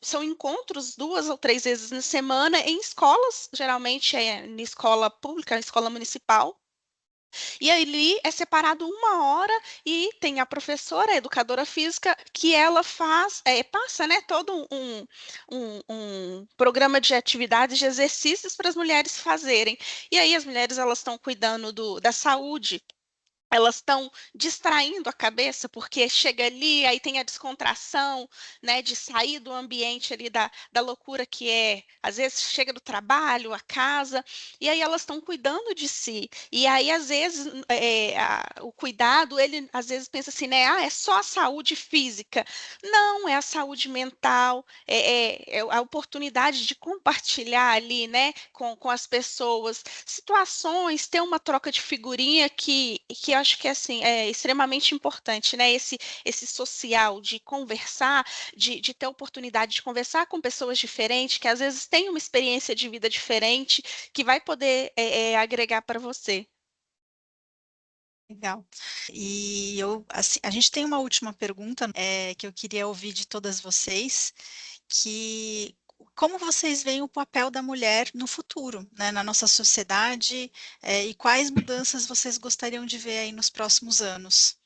são encontros 2 ou 3 vezes na semana em escolas, geralmente é em escola pública, escola municipal. E ali é separado 1 hora e tem a professora, a educadora física, que ela passa, né, todo um programa de atividades, de exercícios para as mulheres fazerem. E aí as mulheres elas estão cuidando da saúde. Elas estão distraindo a cabeça, porque chega ali, aí tem a descontração, né, de sair do ambiente ali da loucura que é, às vezes chega do trabalho, a casa, e aí elas estão cuidando de si. E aí, às vezes, o cuidado, ele às vezes pensa assim, né, é só a saúde física. Não, é a saúde mental, é a oportunidade de compartilhar ali, né, com as pessoas, situações, ter uma troca de figurinha que eu acho que assim, é extremamente importante, né? Esse social de conversar, de ter a oportunidade de conversar com pessoas diferentes, que às vezes têm uma experiência de vida diferente, que vai poder agregar para você. Legal. E assim, a gente tem uma última pergunta, que eu queria ouvir de todas vocês, que como vocês veem o papel da mulher no futuro, né, na nossa sociedade, e quais mudanças vocês gostariam de ver aí nos próximos anos?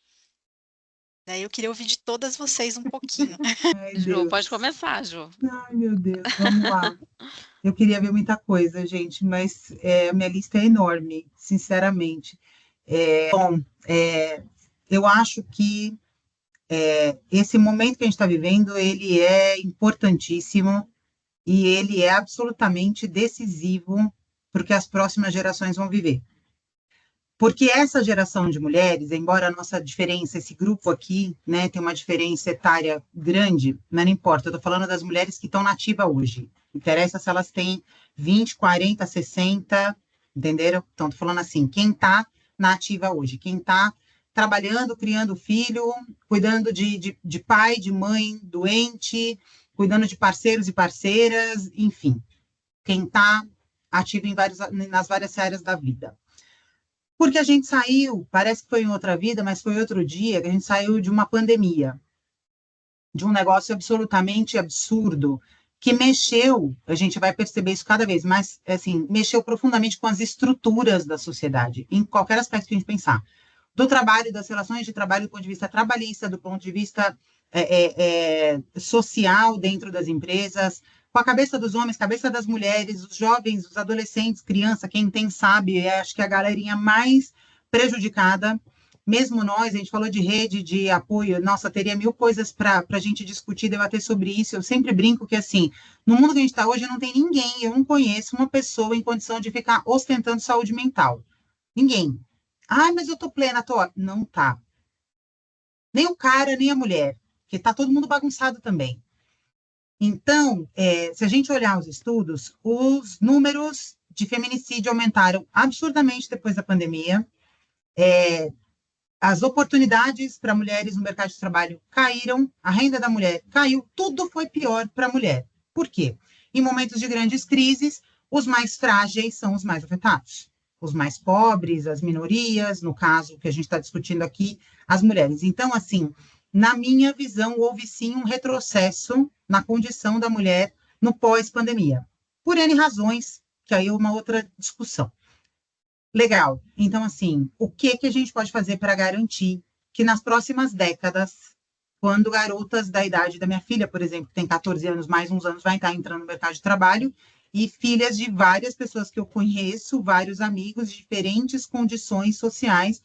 Daí eu queria ouvir de todas vocês um pouquinho. Ai, Ju, pode Deus. começar, Ju. Ai, meu Deus, vamos lá. Eu queria ver muita coisa, gente, mas a minha lista é enorme, sinceramente. Bom, eu acho que esse momento que a gente está vivendo, ele é importantíssimo e ele é absolutamente decisivo para o que as próximas gerações vão viver. Porque essa geração de mulheres, embora a nossa diferença, esse grupo aqui, né, tem uma diferença etária grande, mas não importa, eu estou falando das mulheres que estão na ativa hoje. Interessa se elas têm 20, 40, 60, entenderam? Então, estou falando assim, quem está na ativa hoje, quem está trabalhando, criando filho, cuidando de pai, de mãe doente, cuidando de parceiros e parceiras, enfim, quem está ativo nas várias áreas da vida. Porque a gente saiu, parece que foi em outra vida, mas foi outro dia, que a gente saiu de uma pandemia, de um negócio absolutamente absurdo, que mexeu, a gente vai perceber isso cada vez mais, assim, mexeu profundamente com as estruturas da sociedade, em qualquer aspecto que a gente pensar. Do trabalho, das relações de trabalho do ponto de vista trabalhista, do ponto de vista social dentro das empresas, com a cabeça dos homens, cabeça das mulheres, os jovens, os adolescentes, criança, quem tem sabe, acho que a galerinha mais prejudicada, mesmo nós, a gente falou de rede, de apoio, nossa, teria 1000 coisas para a gente discutir, debater sobre isso, eu sempre brinco que, assim, no mundo que a gente está hoje, não tem ninguém, eu não conheço uma pessoa em condição de ficar ostentando saúde mental. Ninguém. Ah, mas eu tô plena, tô. Não tá. Nem o cara, nem a mulher, porque tá todo mundo bagunçado também. Então, se a gente olhar os estudos, os números de feminicídio aumentaram absurdamente depois da pandemia. As oportunidades para mulheres no mercado de trabalho caíram, a renda da mulher caiu, tudo foi pior para a mulher. Por quê? Em momentos de grandes crises, os mais frágeis são os mais afetados. Os mais pobres, as minorias, no caso que a gente está discutindo aqui, as mulheres. Então, assim, na minha visão, houve sim um retrocesso na condição da mulher no pós-pandemia, por N razões, que aí é uma outra discussão. Legal. Então, assim, o que a gente pode fazer para garantir que nas próximas décadas, quando garotas da idade da minha filha, por exemplo, que tem 14 anos, mais uns anos, vai estar entrando no mercado de trabalho, e filhas de várias pessoas que eu conheço, vários amigos de diferentes condições sociais,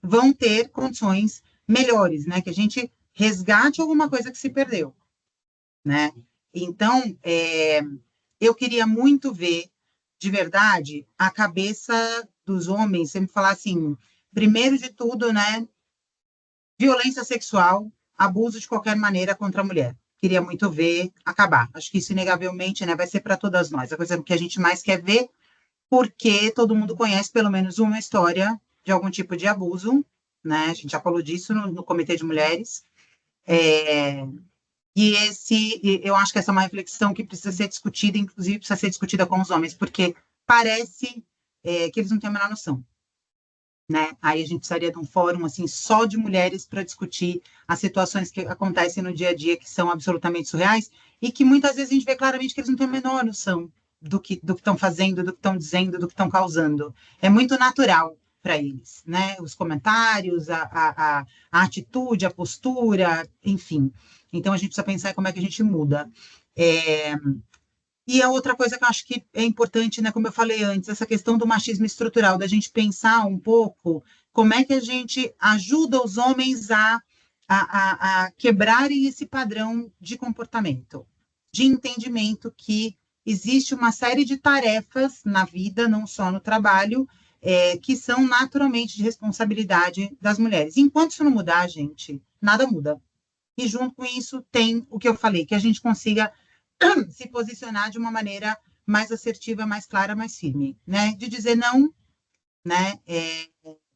vão ter condições melhores, né? Que a gente resgate alguma coisa que se perdeu, né? Então, eu queria muito ver, de verdade, a cabeça dos homens, sempre falar assim, primeiro de tudo, né? Violência sexual, abuso de qualquer maneira contra a mulher. queria muito ver acabar. Acho que isso, inegavelmente, né, vai ser para todas nós. A coisa que a gente mais quer ver, porque todo mundo conhece pelo menos uma história de algum tipo de abuso, né? A gente já falou disso no Comitê de Mulheres. Eu acho que essa é uma reflexão que precisa ser discutida, inclusive precisa ser discutida com os homens, porque parece que eles não têm a menor noção, né? Aí a gente precisaria de um fórum assim só de mulheres para discutir as situações que acontecem no dia a dia, que são absolutamente surreais e que muitas vezes a gente vê claramente que eles não têm a menor noção do que estão fazendo, do que estão dizendo, do que estão causando. É muito natural para eles, né? Os comentários, a atitude, a postura, enfim. Então a gente precisa pensar em como é que a gente muda. E a outra coisa que eu acho que é importante, né, como eu falei antes, essa questão do machismo estrutural, da gente pensar um pouco como é que a gente ajuda os homens a quebrarem esse padrão de comportamento, de entendimento que existe uma série de tarefas na vida, não só no trabalho, que são naturalmente de responsabilidade das mulheres. Enquanto isso não mudar, gente, nada muda. E junto com isso tem o que eu falei, que a gente consiga se posicionar de uma maneira mais assertiva, mais clara, mais firme, né? De dizer não, né?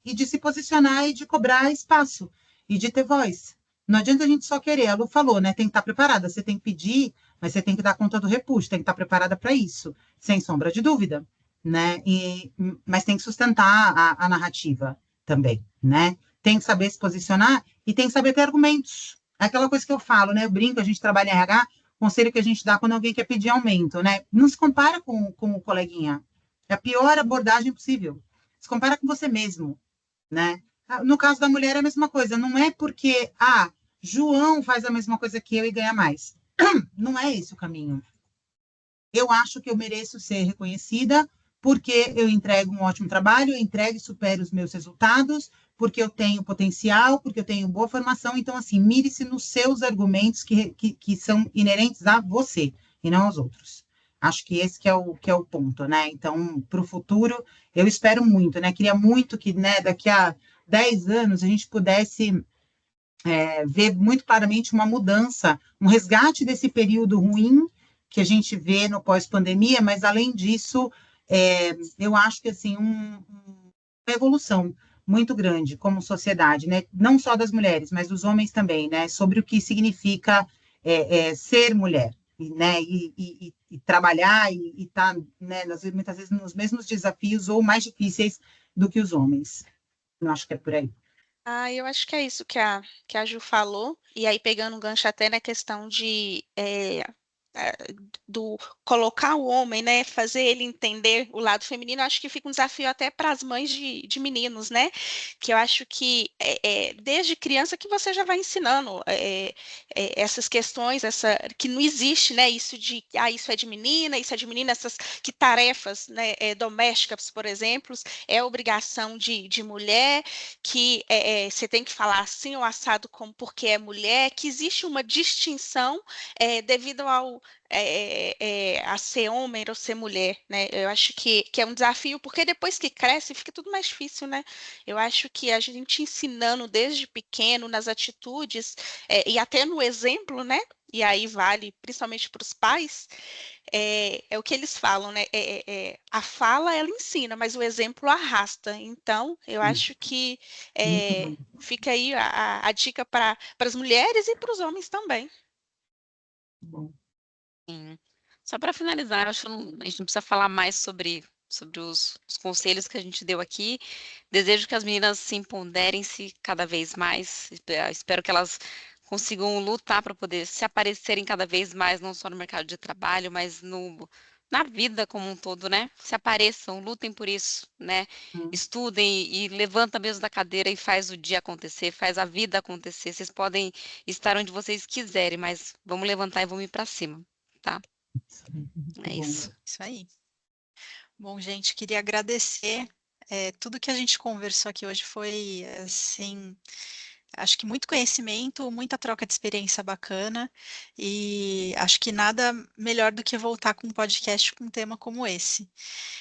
E de se posicionar e de cobrar espaço e de ter voz. Não adianta a gente só querer. A Lu falou, né? Tem que estar preparada. Você tem que pedir, mas você tem que dar conta do repuxo. Tem que estar preparada para isso, sem sombra de dúvida, né? Mas tem que sustentar a narrativa também, né? Tem que saber se posicionar e tem que saber ter argumentos. É aquela coisa que eu falo, né? Eu brinco, a gente trabalha em RH, conselho que a gente dá quando alguém quer pedir aumento, né? Não se compara com o coleguinha. É a pior abordagem possível. Se compara com você mesmo, né? No caso da mulher é a mesma coisa. Não é porque, João faz a mesma coisa que eu e ganha mais. Não é esse o caminho. Eu acho que eu mereço ser reconhecida porque eu entrego um ótimo trabalho, eu entrego e supero os meus resultados, porque eu tenho potencial, porque eu tenho boa formação. Então, assim, mire-se nos seus argumentos que são inerentes a você e não aos outros. Acho que esse que é o ponto, né? Então, para o futuro, eu espero muito, né? Queria muito que, né, daqui a 10 anos a gente pudesse ver muito claramente uma mudança, um resgate desse período ruim que a gente vê no pós-pandemia, mas, além disso, eu acho que, assim, uma evolução muito grande como sociedade, né? Não só das mulheres, mas dos homens também, né? Sobre o que significa ser mulher, né? E trabalhar e estar, né, muitas vezes, nos mesmos desafios ou mais difíceis do que os homens. Eu acho que é por aí. Eu acho que é isso que a Ju falou, e aí pegando um gancho até na questão do colocar o homem, né, fazer ele entender o lado feminino, acho que fica um desafio até para as mães de meninos, né, que eu acho que desde criança que você já vai ensinando essas questões, que não existe, né, isso de, isso é de menina, isso é de menina, que tarefas, né, domésticas, por exemplo, é obrigação de mulher, que você tem que falar assim ou assado como porque é mulher, que existe uma distinção devido a ser homem ou ser mulher, né? Eu acho que é um desafio, porque depois que cresce fica tudo mais difícil, né? Eu acho que a gente ensinando desde pequeno nas atitudes e até no exemplo, né? E aí vale principalmente para os pais, é o que eles falam, né? A fala ela ensina, mas o exemplo arrasta. Então, eu acho que fica aí a dica para as mulheres e para os homens também. Bom. Sim. Só para finalizar, acho que a gente não precisa falar mais sobre os conselhos que a gente deu aqui. Desejo que as meninas se empoderem-se cada vez mais. Espero que elas consigam lutar para poder se aparecerem cada vez mais, não só no mercado de trabalho, mas na vida como um todo, né? Se apareçam, lutem por isso, né? Estudem e levanta mesmo da cadeira e faz o dia acontecer, faz a vida acontecer. Vocês podem estar onde vocês quiserem, mas vamos levantar e vamos ir para cima, tá? É isso. Isso aí. Bom, gente, queria agradecer. Tudo que a gente conversou aqui hoje foi, assim, acho que muito conhecimento, muita troca de experiência bacana, e acho que nada melhor do que voltar com um podcast com um tema como esse.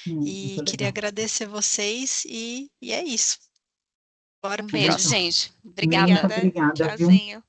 E queria agradecer vocês, e é isso. Bora Um pro beijo, próximo. gente. Obrigada. Obrigada, viu? Tchauzinho.